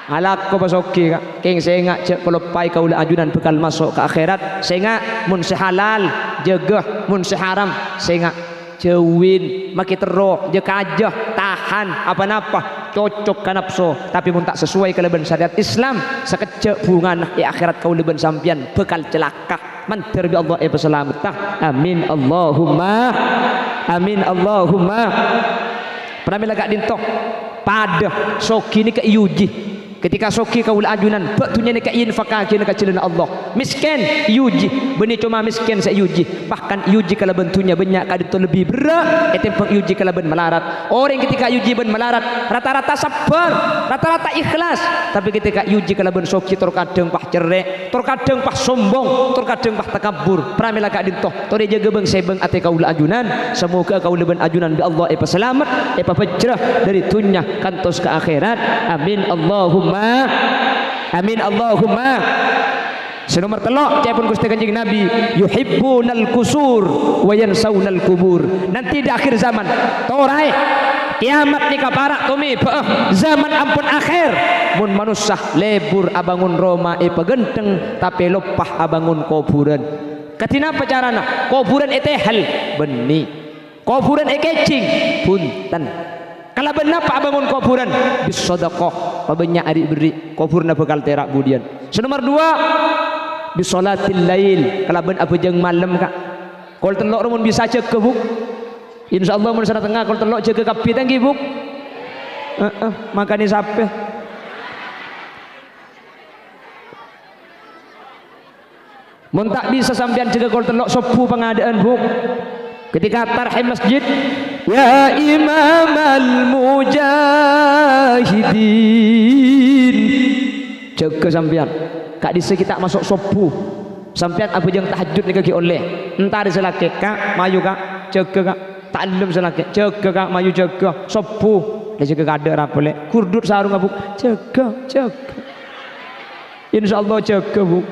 alak ko pasoki ka king senga cek pelopai kaula ajunan bekal masuk ke akhirat senga mun sehalal jaga mun seharam senga jawin maki teruk je kajah tahan apa-apa cocok ka nafsu tapi mun tak sesuai kelebihan syariat Islam sekecek bungan di akhirat kau leben sampian bekal celaka mantar bi Allah selamat amin Allahumma amin Allahumma pramila gak dintok pada soki ni ke iuji ketika soki kaula ajunan batunya ni ka infakake ni ka celana Allah miskin yuji beni cuma miskin sa yuji bahkan yuji kalau bentunya banyak ka itu lebih berat etempeng yuji kalau ben melarat orang ketika yuji ben melarat rata-rata sabar rata-rata ikhlas tapi ketika yuji kalau ben soki terkadang pah cerek terkadang pah sombong terkadang pah takabur pramila ka dintoh tore jaga beng sebeng ate kaula ajunan semoga kaula ben ajunan bi Allah selamat pejrah dari dunya kantos ke akhirat amin Allahumma amin Allahumma senomor telok cepun Gusti Kanjeng Nabi yuhibbunal kusur wa yansaunal kubur nanti di akhir zaman torai kiamat ni kaparak tumi zaman ampun akhir mun manusia lebur abangun Roma pegenteng tapi lopah abangun kuburan katina apa carana kuburan etehal beni kuburan ekecing punten kalau benar pak bangun kuburan bisodakoh pabanyak adik beri kuburna bekal terak budian senomor dua bisolatil lail kalau benar apa jeng malam kak kalau telok rumun bisa cek ke buk insyaallah mun sana tengah kalau telok cek ke kapi tanggi buk makanya sampai mun tak bisa sampean cek kalau telok sopu pengadaan buk ketika tarhim masjid ya imam al-mujahidin jaga sampean kak dise kita masuk subuh sampean apa yang tahajud ni kaki oleh entar selake kak mayu kak jaga kak taklum selake jaga kak mayu jaga subuh dia jaga kada rapole kurdut sarung abuk jaga insyaallah jaga bu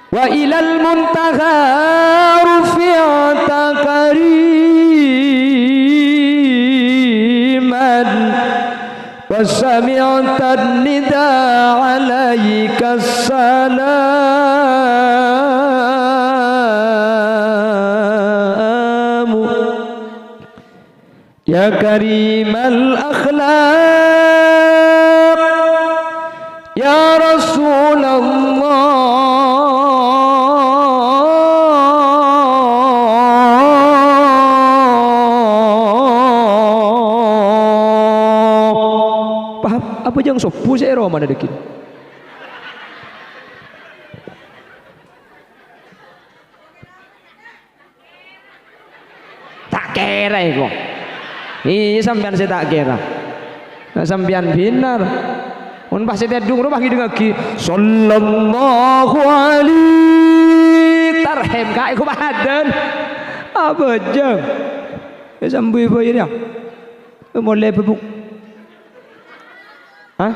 wa ilal muntaha rufi'ata kariman wa sami'ta nida alaika salamu ya karimal akhlaq ya Rasulullah apa yang sopu saya roh mana dekin tak kira kok iya sampean saya tak kira sampean benar mun pas saya dung rumah gitu lagi sallallahu alaihi tarhim kak aku badan apa jeng sambil bayar ya mulai bebuk hah?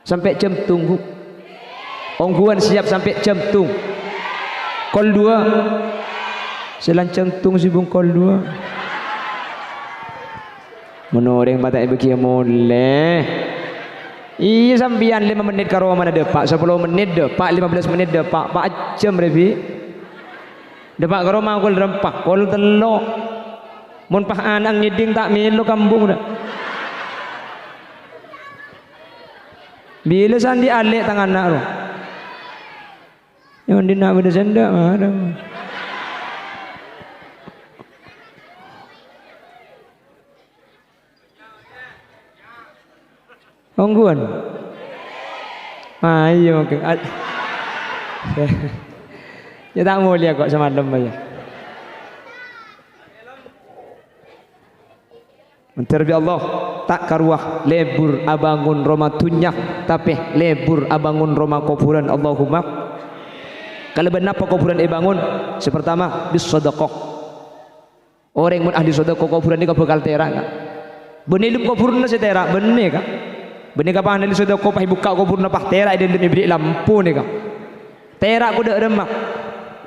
Sampai jam tunggu ongguan siap sampai jam tung kol 2 selancang tung sibung kol 2 menoreng batak bagi boleh iya sambian 5 menit karo mana depak 10 menit depak 15 menit depak 4 jam revi depak karo mangkul rempah kol telok mun pah anang nyeding tak milo kambung dah bila sandi alek tangan nak roh yang dina beda senda ada ongguan ayo ke ya tak mau lihat kok semalam aja menterbi Allah tak karuah lebur abangun Roma tunyah tapi lebur abangun Roma kuburan Allahumma kalau benar apa kuburan bangun sepertama bis sedekah Orang mun ahli sedekah kuburan ni bakal terak kak. Benih lum kuburan na si terak benih kak. Benih kapah ahli sedekah pah buka kuburan pah terak dia beri lampu ni kak. Terak ku dak remak.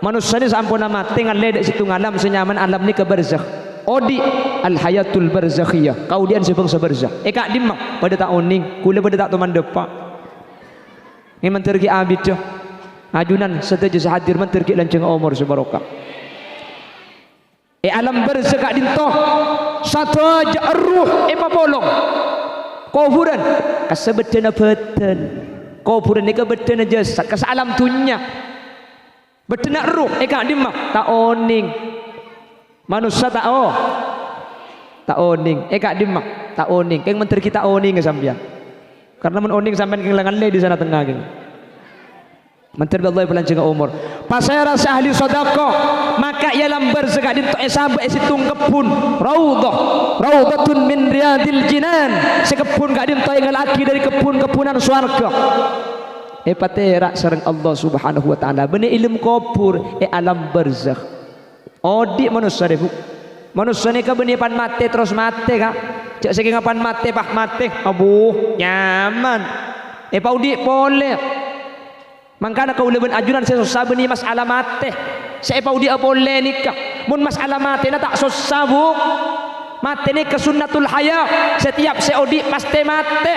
Manusia ni sampun mati ngalle dak situ ngalam senyaman alam ni ke barzakh. Odi al hayatul barzakhiyah. Kaudian sebang sebarzakh. Kak dimak pada tak oning, kula pada tak teman depak. Ni menterki abid dah. Ajunan setuju sehadir menterki lanceng umur sebarokah. Alam barzakh kak dintoh satu aja ruh papolong. Kuburan kasebetena beten. Kuburan ni ke betena jasad kas alam dunya. Betena ruh kak dimak tak oning. Manusia tak tak oning kak dimak tak oning keng menteri kita oning sampean karena men oning sampean keng lengan le di sana tengah keng menteri Allah pelanceng umur pasai rasa ahli sedekah maka ia lambar sekak dintok sampai situng kebun raudhatun min riyadil jinan sekebun gak dintok yang laki dari kebun-kebunan swarga paterak sareng Allah Subhanahu wa taala benih ilmu kubur alam barzakh odi manusia debu manusia ni ka benih pan mate terus mate kak cak saking pan mate pah mate abuh nyaman paudi boleh mangkana kau leben ajunan saya susah benih masalah mate saya paudi boleh nikah mun masalah mate na tak susah bu mate ni kesunnatul haya setiap seodi pasti mate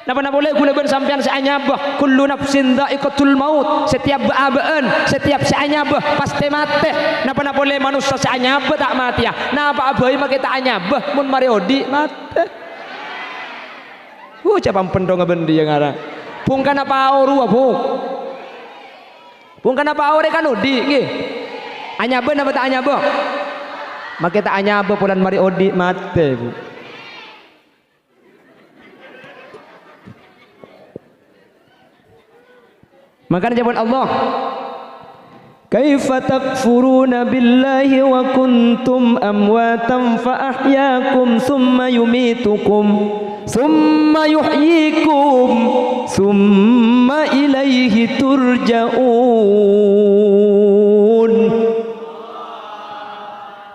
napa boleh kula ben sampean seanyabah kullu nafsin dha'iqatul maut setiap beabaan setiap seanyabah pasti mati napa boleh manusia seanyabah tak mati ya napa abai make tak anyabah mun mari odi mati capam pendong bendi yang arah bungkan apa auru abung bungkan apa aure kan odi nggih anyabah napa tak anyabah make tak anyabah pulan mari odi mati bu. Makanya jawaban Allah kaifa takfuruna billahi wa kuntum amwatan fa ahyaakum thumma yumitukum thumma yuhyikum thumma ilaihi turja'un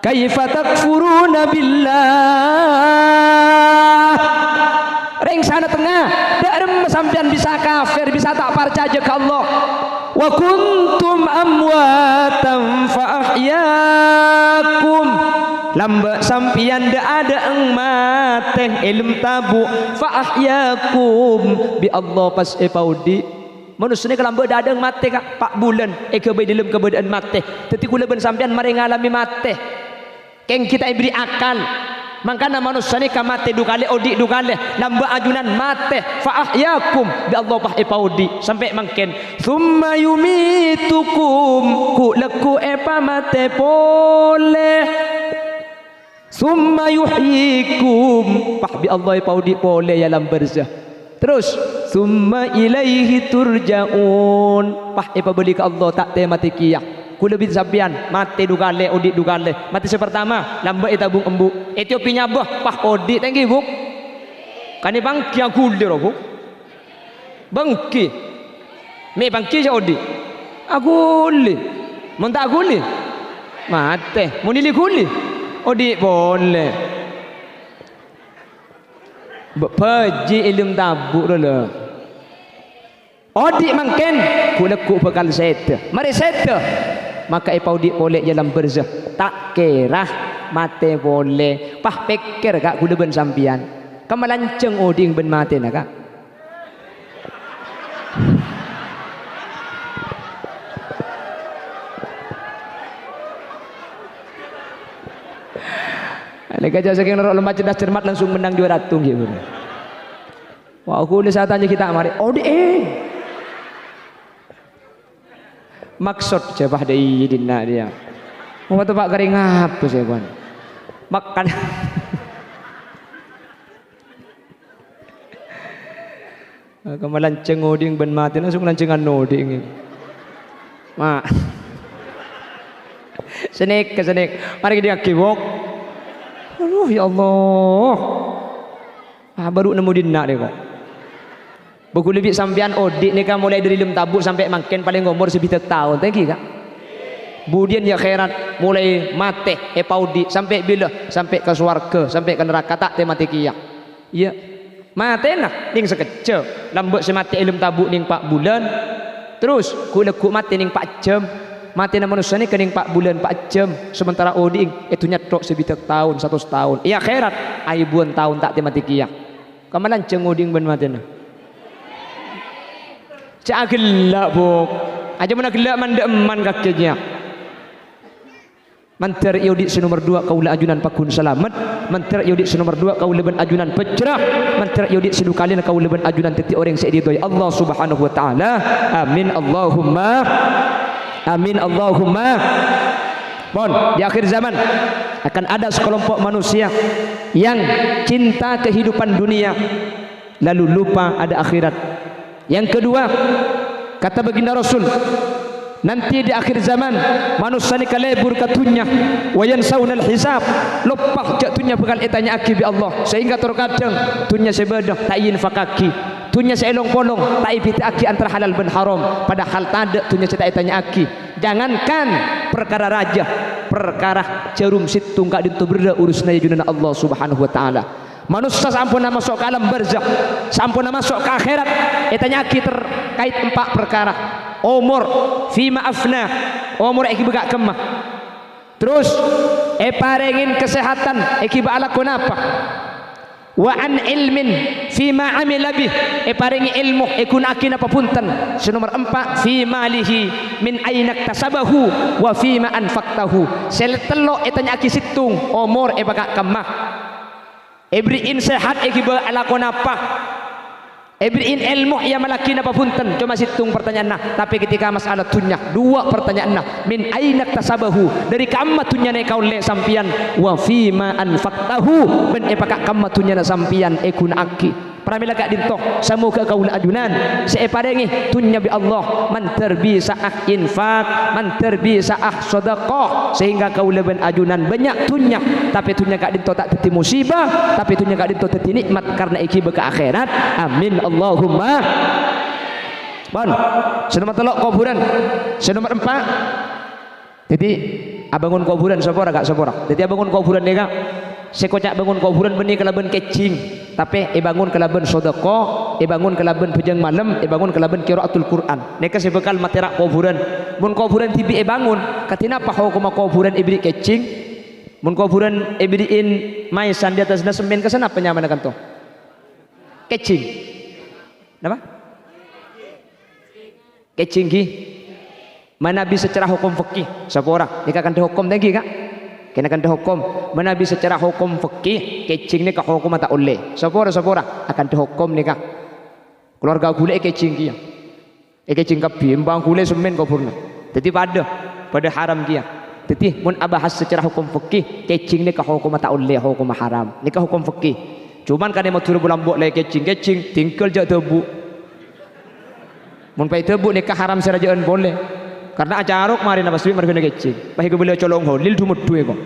kaifa takfuruna billah ring sana tengah dak rem sampean bisa kafir bisa tak percaya ke Allah wa kuntum amwatan fa ahyaakum lamba sampean dak ada eng mate ilm tabu fa ahyaakum bi Allah pas paudi manusia ni kalau dak ada eng mate kak 4 bulan ke dalam keadaan mate tetapi kula ben sampean mari ngalami mate keng kita beri akal mangkana manusia ni kamate dukale odi dukale lamba ajunan mate fa ahyakum bi Allah pah paudi sampai mangken thumma yumitukum ku leku mate pole thumma yuhyikum pah bi Allah paudi pole ya lam barzah terus thumma ilaihi turja'un pah beli ke Allah tak te mati kiyah kula bin sampean mati dugale odi dugale mati sepertama lamba tabung embu Ethiopia bah pah odi tenggi bu kani bangki aku lero bu bangki me bangki ja odi aku li mun tak aku li mate mun li kuli odi boleh beji ilmu tabu dulu odi mangken kula ku bakal sete mari sete maka paudi boleh dalam barzah tak kira mate boleh pah pikir kak kula ben sampian kamalanceng oding ben mate na kak Lega aja saking nerok lemah cerdas cermat langsung menang juara tung gitu. Wah aku udah saat tanya kita mari maksud jabah dari dina dia mau tuh pak kering apa sih kawan makan kemalan cengoding ben mati langsung lancengan noding mak senik ke senik mari dia kibok aduh ya Allah baru nemu dina deh kok buku lebih sampean odik ni kan mulai dari lem tabuk sampai makin paling umur sebita tahun thank you kak Kemudian ya akhirat mulai mati paudi sampai bila? Sampai ke surga, sampai ke neraka tak mati kiyak. Ya. Mati nah ning sekecil. Lambek semati ilmu tabuk ning 4 bulan. Terus ku mati ning 4 jam. Mati na manusia ni kening 4 bulan 4 jam. Sementara oding itu nyetok sebitak tahun 100 tahun. Ya akhirat aibuan tahun tak mati kiyak. Kamalan ceng oding ben mati nah. Cak gelak bok. Aja mana gelak manda eman kakinya. Mantar yaudik senomor 2 kaula ajunan pakun selamat. Mantar yaudik senomor 2 kaula ben ajunan pecerah. Mantar yaudik sedu kalian kaula ben ajunan teti orang seidoi Allah Subhanahu wa taala. Amin Allahumma. Amin Allahumma. Bon, di akhir zaman akan ada sekelompok manusia yang cinta kehidupan dunia lalu lupa ada akhirat. Yang kedua, kata baginda Rasul, nanti di akhir zaman manusia ni kalebur katunya wa yansaunal hisab, lupa jatuhnya bakal etanya aki bi Allah, sehingga terkadang tunya sebedah tayin fakaki, tunya seelong polong tak ibiti aki antara halal dan haram, padahal tak ada tunya cerita etanya aki. Jangankan perkara raja, perkara jarum situng gak dintu berda urusna junana Allah Subhanahu wa taala. Manusia sampun masuk ke alam barzakh, sampun masuk ke akhirat, etanya aki terkait 4 perkara. Umur fima afna, umur eki begak kemah. Terus parengin kesehatan eki balakon apa? Wa an ilmin fima amila bih, parengi ilmu ekun akin apa punten. Senomor 4 fi malihi min ainak tasabahu wa fima anfaqtahu. Seletelo etanya aki situng umur begak kemah. Ebriin sehat eki balakon apa? Ebriin ilmu yang malakin apa punten. Cuma situng pertanyaan nah. Tapi ketika masalah tunya 2 pertanyaan nah. Min ainak tasabahu, dari kamma tunya ne kau le sampian, wa fima anfaqtahu, ben epakak kamma tunya na sampian ekun aki. Pramila kak dinto semoga kau ajunan separengi tunya bi Allah man terbisaah infak, man terbisaah sedekah, sehingga kau leben ajunan banyak tunya. Tapi tunya kak dinto tak teti musibah, tapi tunya kak dinto teti nikmat karena iki beka akhirat. Amin Allahumma. Bon, senomor 3 kuburan. Senomor 4 jadi abangun kuburan sepora gak sepora. Jadi abangun kuburan deka sekocak bangun kuburan benih kelaban kecing, tapi bangun kelaban sedekah, bangun kelaban pejang malam, bangun kelaban qiraatul Quran. Neka sebekal materi kuburan. Mun kuburan tibi bangun, katina apa hukum kuburan ibri kecing? Mun kuburan ibriin maisan di atasna semen kesana apa nyaman kan to? Kecing. Napa? Kecing gi. Mana bisa secara hukum fikih sapora? Nika kan hukum lagi kak? Kena kan hukum mana bisa secara hukum fikih kecing ni kah hukum tak oleh sapora akan hukum ni kah keluarga gule kecing kia kecing kapi embang gule semen kupurna jadi pada haram kia jadi mun abahas secara hukum fikih kecing ni kah hukum tak oleh hukum haram ni kah hukum fikih cuman kan mau turun bulan buat lagi kecing tinggal je tebu mun pai tebu ni kah haram serajaan boleh. Karena acarok mari napa sibuk mari kena kecing. Pahi kebele colong holil dumut duwe kok.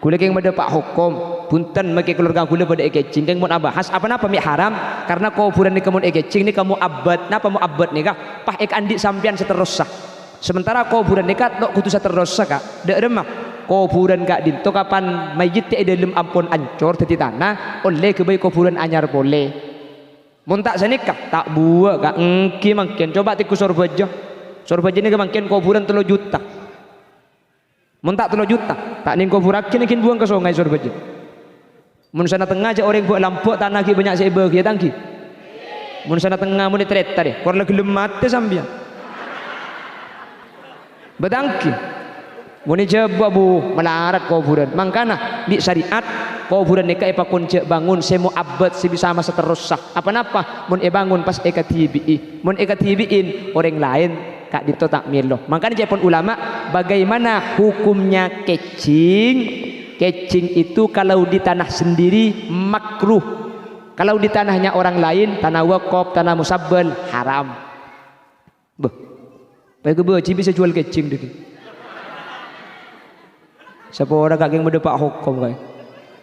Kule keng mede pak hukum, punten make keluarga kule pada kecing keng mun abahas apa napa mi haram karena kuburan ni kamu kecing ni kamu abad. Napa mu abad ni kah? Pah ek andi sampian seterusah. Sementara kuburan ni kah tok kudu seterusah kah? Dek remah. Kuburan kak dinto kapan mayit ti dalam ampun ancor teti tanah oleh kebai kuburan anyar boleh. Mun tak sanikah tak buah kak engki mangken coba tiku sorbaja. Sorbaja ni kemangkian kuburan 3 juta. Mun tak 3 juta, tak ning kuburakin kin buang ke sungai sorbaja. Mun sana tengah aja orang buat lampu tanah ki banyak saya bagi tangki. Mun sana tengah mun ditret tadi, kor lagi lemate sambian. Betangki. Mun jeba bu melarat kuburan. Mangkana di syariat kuburan ni ka epakon bangun semu abad sebisa masa terusah. Apa napa mun bangun pas ekatibiin. Mun ekatibiin orang lain kak dito tak milo. Makanya jepun ulama bagaimana hukumnya kecing? Kecing itu kalau di tanah sendiri makruh. Kalau di tanahnya orang lain, tanah wakaf, tanah musabbal haram. Beh. Baik beuci bisa jual kecing deui. Siapa orang kageng mendepak hukum kayak.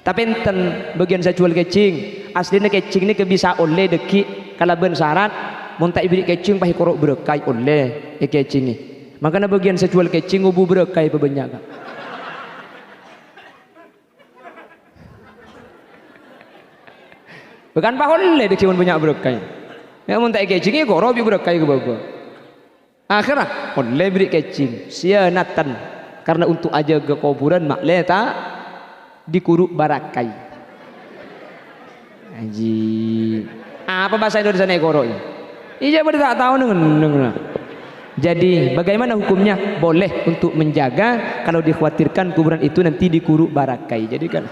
Tapi enten bagian saya jual kecing. Aslinya kecing ini kebisa oleh deki kalau ben syarat. Mun tak ibrik kecing pahi korok berkai oleh kecing ni. Makanya bagian saya jual kecing ubu berkah apa banyak kak. Bukan pahol le dikit banyak berkah. Ya mun tak kecing kok robi berkah ke bapa. Akhirnya oleh beri kecing sianatan karena untuk aja ke kuburan mak le tak dikuruk barakai. Haji. Apa bahasa Indonesia negoro ini? Iya pada tak tahu dengan. Jadi bagaimana hukumnya? Boleh untuk menjaga kalau dikhawatirkan kuburan itu nanti dikuruk barakai. Jadi kan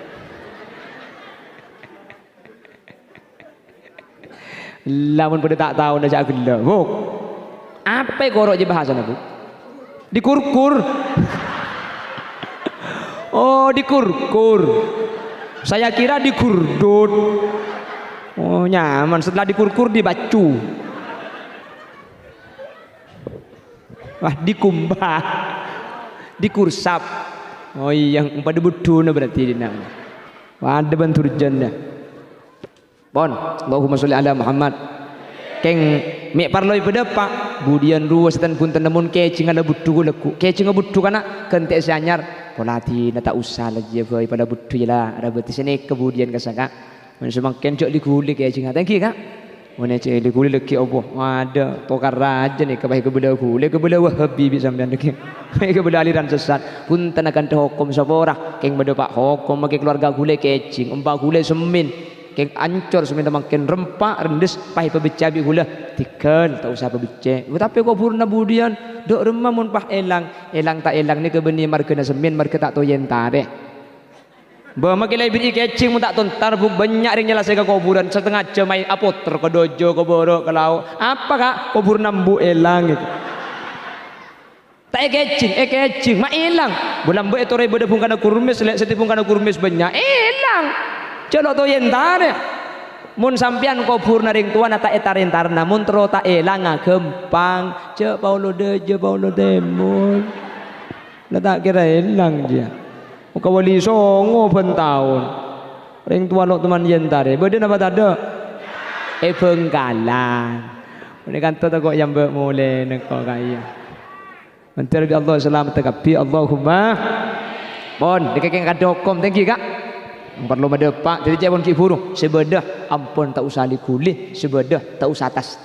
lamun pada tak tahu dah cak gila. Bu. Apa korok je bahasa Bu? Dikurkur. Oh, dikurkur. Saya kira dikurdut. Oh, nyaman setelah dikurkur dibacu. Wah, dikumbah, dikursap. Oh iya, yang pada buduna berarti di nama. Wah, ada banturjannya. Bon, Allahumma sholli ala Muhammad. Keng mek parloi pada pak. Budian ruas dan pun tenamun kecing ada budu leku. Kecing budu kana kente seanyar. Polati nata usah lagi boy pada budu lah. Ada berarti sini kemudian kesaka. Semakin cok diguli kecing. Thank you kak. Mana cek diguli leki opo. Ada tokar raja nih kebaik kebelah gule kebelah wahabi bisa sampean leki. Kebelah aliran sesat. Pun tenakan hukum sapora. Keng pada pak hukum makai keluarga gule kecing. Empat gule semin. Keng ancor seminta makin rempak rendes pahit pebecabi gula tikel tak usah pebece tapi kau purna budian dok remah mun pah elang tak elang ni kebeni markena semin marke tak toyen tare bawa makin beri kecing mun tak tontar bu banyak ring nyala saya ke kuburan setengah jam main apoter ke dojo ke borok ke laut apa kak kubur nambu elang itu tak kecing mak elang bulan bu itu rebe depung kana kurmis lek setipung kana kurmis banyak elang celok to yentare mun sampean kubur naring tuan tak etarentar namun tero tak elang gempang cek Paulo demon lah tak kira elang dia muka wali songo ben taun ring tuan lo teman yentare bede apa tada bengkalan ini kan tu kok yang mulai neko kaya menteri Allah selamat tekapi Allahumma bon dikekeng kada hukum thank you kak perlu medepak jadi jangan kiburu sebedah ampun tak usah likulih sebedah tak usah tas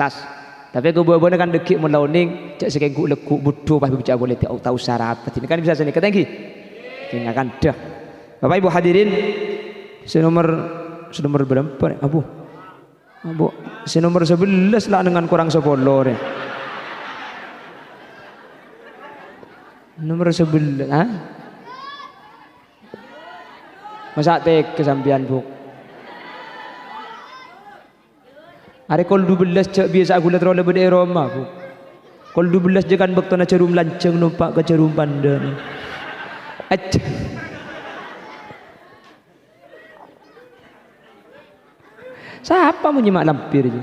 tapi aku bawa kan dekik melauning cak sekengku lekuk butuh pas bicara boleh tak usah rapat ini kan bisa sini ketengki tinggal kan dah Bapak Ibu hadirin senomor berapa abu senomor 11 lah dengan kurang 10 ya nomor 11 ha masa tek kesampian bu are kol 12 cek biasa aku lihat rola bede Roma bu kol 12 jekan bekto na cerum lanceng numpak ke cerum pandan siapa menyimak lampir je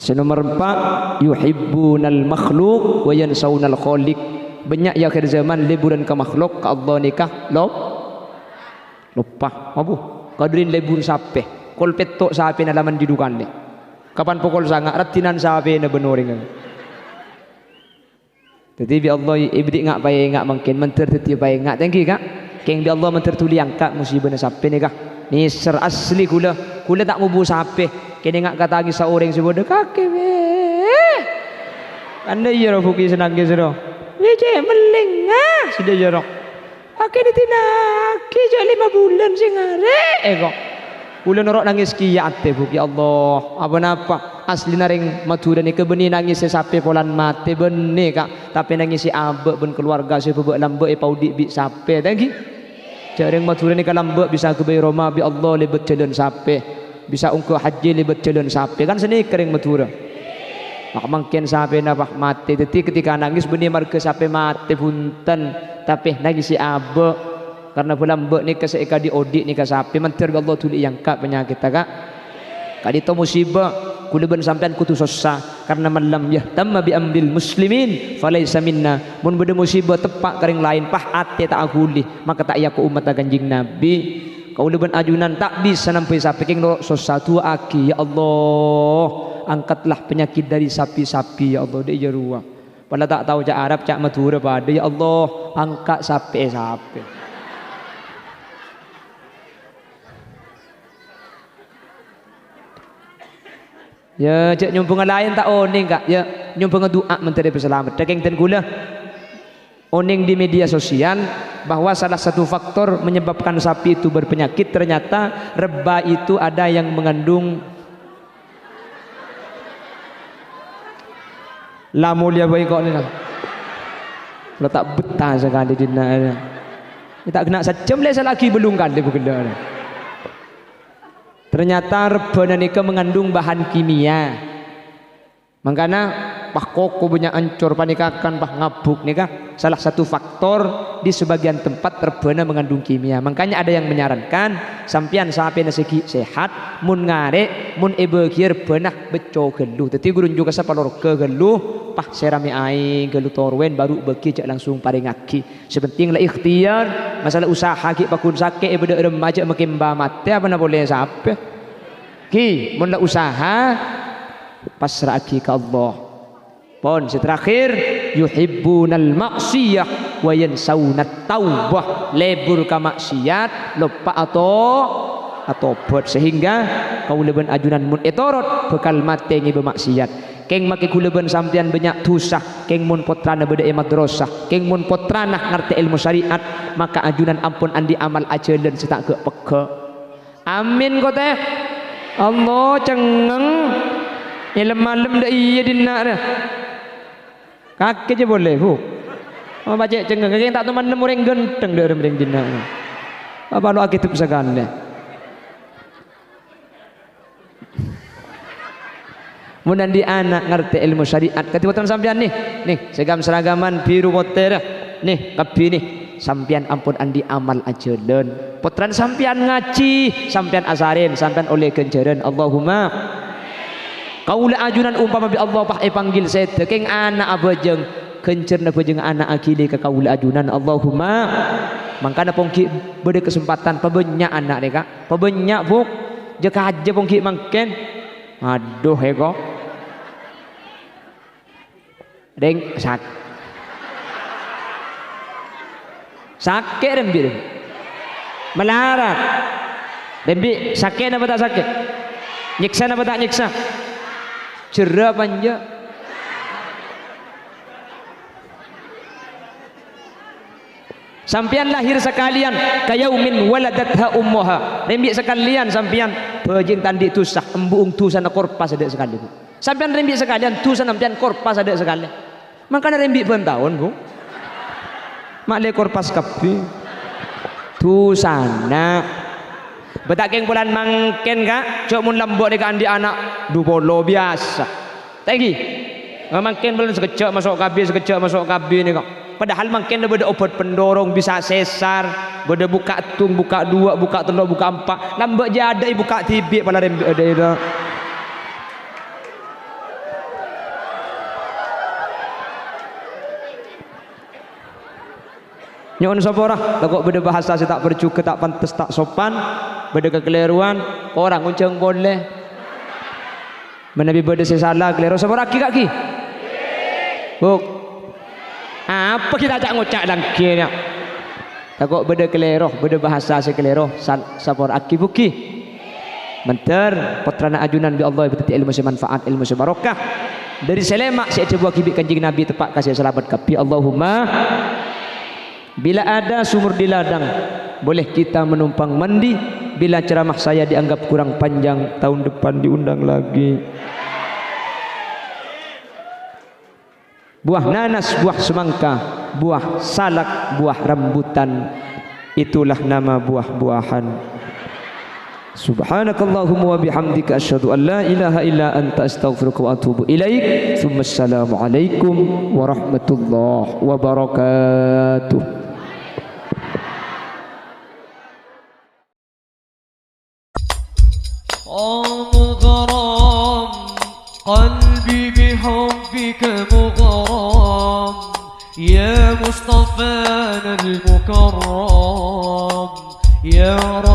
Nomor 4 yuhibbunal makhluk wa yansawnal khaliq banyak ya akhir zaman liburan ke makhluk ke Allah nikah lupa apa kadrin libur sape kol petok sape na laman didukan le kapan pukul sangat ratinan sape na benoring jadi bi Allah ibdi ngak bae ngak mungkin menter teti bae ngak thank you kak keng bi Allah menter tuli angkat musibah na sape nikah ni ser asli kula tak mubu sape kini ngak kata lagi seorang sebut kaki anda iya roh fuki senang gesero wece meling sudah jorok pakai ditinaki je 5 bulan sing are kok bulan norok nangis kiate fuki Allah apa asli naring Madura ni kebeni nangis sesape polan mate bene kak tapi nangis si abe ben keluarga si bebek lambe paudi bi sape tadi jaring Madura ni kalambe bisa ke Roma bi Allah lebet jalan sape bisa ungku haji libat jalan sape kan seni kering Madura mak mungkin sape na pak mati teti ketika nangis benih marga sape mati punten tapi nangis si abe karena bulan be ni keseika di odik ni ke sape mentir Allah tuli yang kak penyakit kak kadito musibah kulaban sampean kutu susah karena malam ya tamma bi ambil muslimin falaisa minna mun beda musibah tepak kering lain pah ate tak aguli maka tak iya ku umat kanjing Nabi kau leban ajunan tak bisa sampai sapi keng lorok satu aki. Ya Allah, angkatlah penyakit dari sapi-sapi ya Allah di jeruah. Padahal tak tahu cak Arab cak Madura pada. Ya Allah, angkat sapi. Ya cak nyumpung lain tak oning kak. Ya nyumpung doa menteri berselamat. Daging ten gula oning di media sosial bahwa salah satu faktor menyebabkan sapi itu berpenyakit ternyata reba itu ada yang mengandung la mulia baik kok ni lah. Letak betah sekali di nak. Tak kena sejam lesa lagi belum kali bergelar. Ternyata reba nika mengandung bahan kimia. Makanya pah koko banyak ancur panikakan pah ngabuk nika salah satu faktor di sebagian tempat rebana mengandung kimia. Makanya ada yang menyarankan sampian sampai segi sehat mun ngare mun ebegir benah beco gelu. Tetapi gurun juga sapalor ke gelu pah serami aing gelu torwen baru beki cak langsung paring aki. Sepenting lah ikhtiar masalah usaha ki pakun sake ebeda remaja makin ba mate apa na boleh sampai ki mun la usaha pasrah aki ke Allah. Pon terakhir yuhibbunal maksiyah wa yansawna taubah. Lebur ka maksiat lupa atau bot sehingga kau leben ajunan mun etorot bekal mate ngi bermaksiat. Keng make kuleben sampean banyak tusah keng mun potrana beda madrasah keng mun potrana ngerti ilmu syariat maka ajunan ampun andi amal ajelen setak ke peke. Amin kau teh. Allah cengeng ilem-alem dah iya dinak dah. Kaki je boleh bu. Oh baca cengeng kaki tak teman nemu orang genteng dah orang dinak. Apa lu akit pesakan dah. Munan di anak ngerti ilmu syariat. Ketibutan sampean nih seragaman biru putih dah. Nih kapi nih. Sampian ampun andi amal ajelen. Potran sampian ngaji, sampian asarin, sampian oleh kenceran. Allahumma kaula ajunan umpama bi Allah pah panggil saya tekeng anak abajeng kencerna bajeng anak akili ke kaula ajunan. Allahumma mangkana pongki bade kesempatan pabenyak anak deka pabenyak buk jeka aja pongki mangken aduh heko deng sakit rembi melarat rembi sakit apa tak sakit nyiksa apa tak nyiksa cerah panja sampian lahir sekalian kayaumin waladatha ummuha rembi sekalian sampian bejeng tandi tusah embuung tusana korpas ada sekali sampian rembi sekalian tusana sampian korpas ada sekali makanya rembi ben tahun bu mak lekor pas kapi tu sana betakeng bulan mangken kak cok mun lambok deka andi anak du polo biasa tegi mangken bulan sekejap masuk kabi ni kak padahal mangken dah beda obat pendorong bisa sesar beda buka tung buka dua buka telur buka empat lambok je ada buka tibik pala rembi ada ida nyon saporah takut beda bahasa saya tak bercuka tak pantas tak sopan beda kekeliruan orang unceng boleh menabi beda saya salah keliru saporah kaki buk apa kita tak ngucak langkirnya takut beda keliru beda bahasa saya keliru saporah aki buki menter putrana ajunan bi Allah betati ilmu semanfaat ilmu sebarokah dari selemak saya coba kibik kanjing Nabi tepat kasih selamat kapi Allahumma bila ada sumur di ladang boleh kita menumpang mandi. Bila ceramah saya dianggap kurang panjang tahun depan diundang lagi. Buah nanas, buah semangka, buah salak, buah rambutan, itulah nama buah-buahan. Subhanakallahumma wa bihamdika asyhadu an la ilaha illa anta astaghfiruka wa atubu ilaik. Assalamu alaikum warahmatullahi wabarakatuh. مغرم قلبي بحبك مغرم يا مصطفانا المكرم يا رسول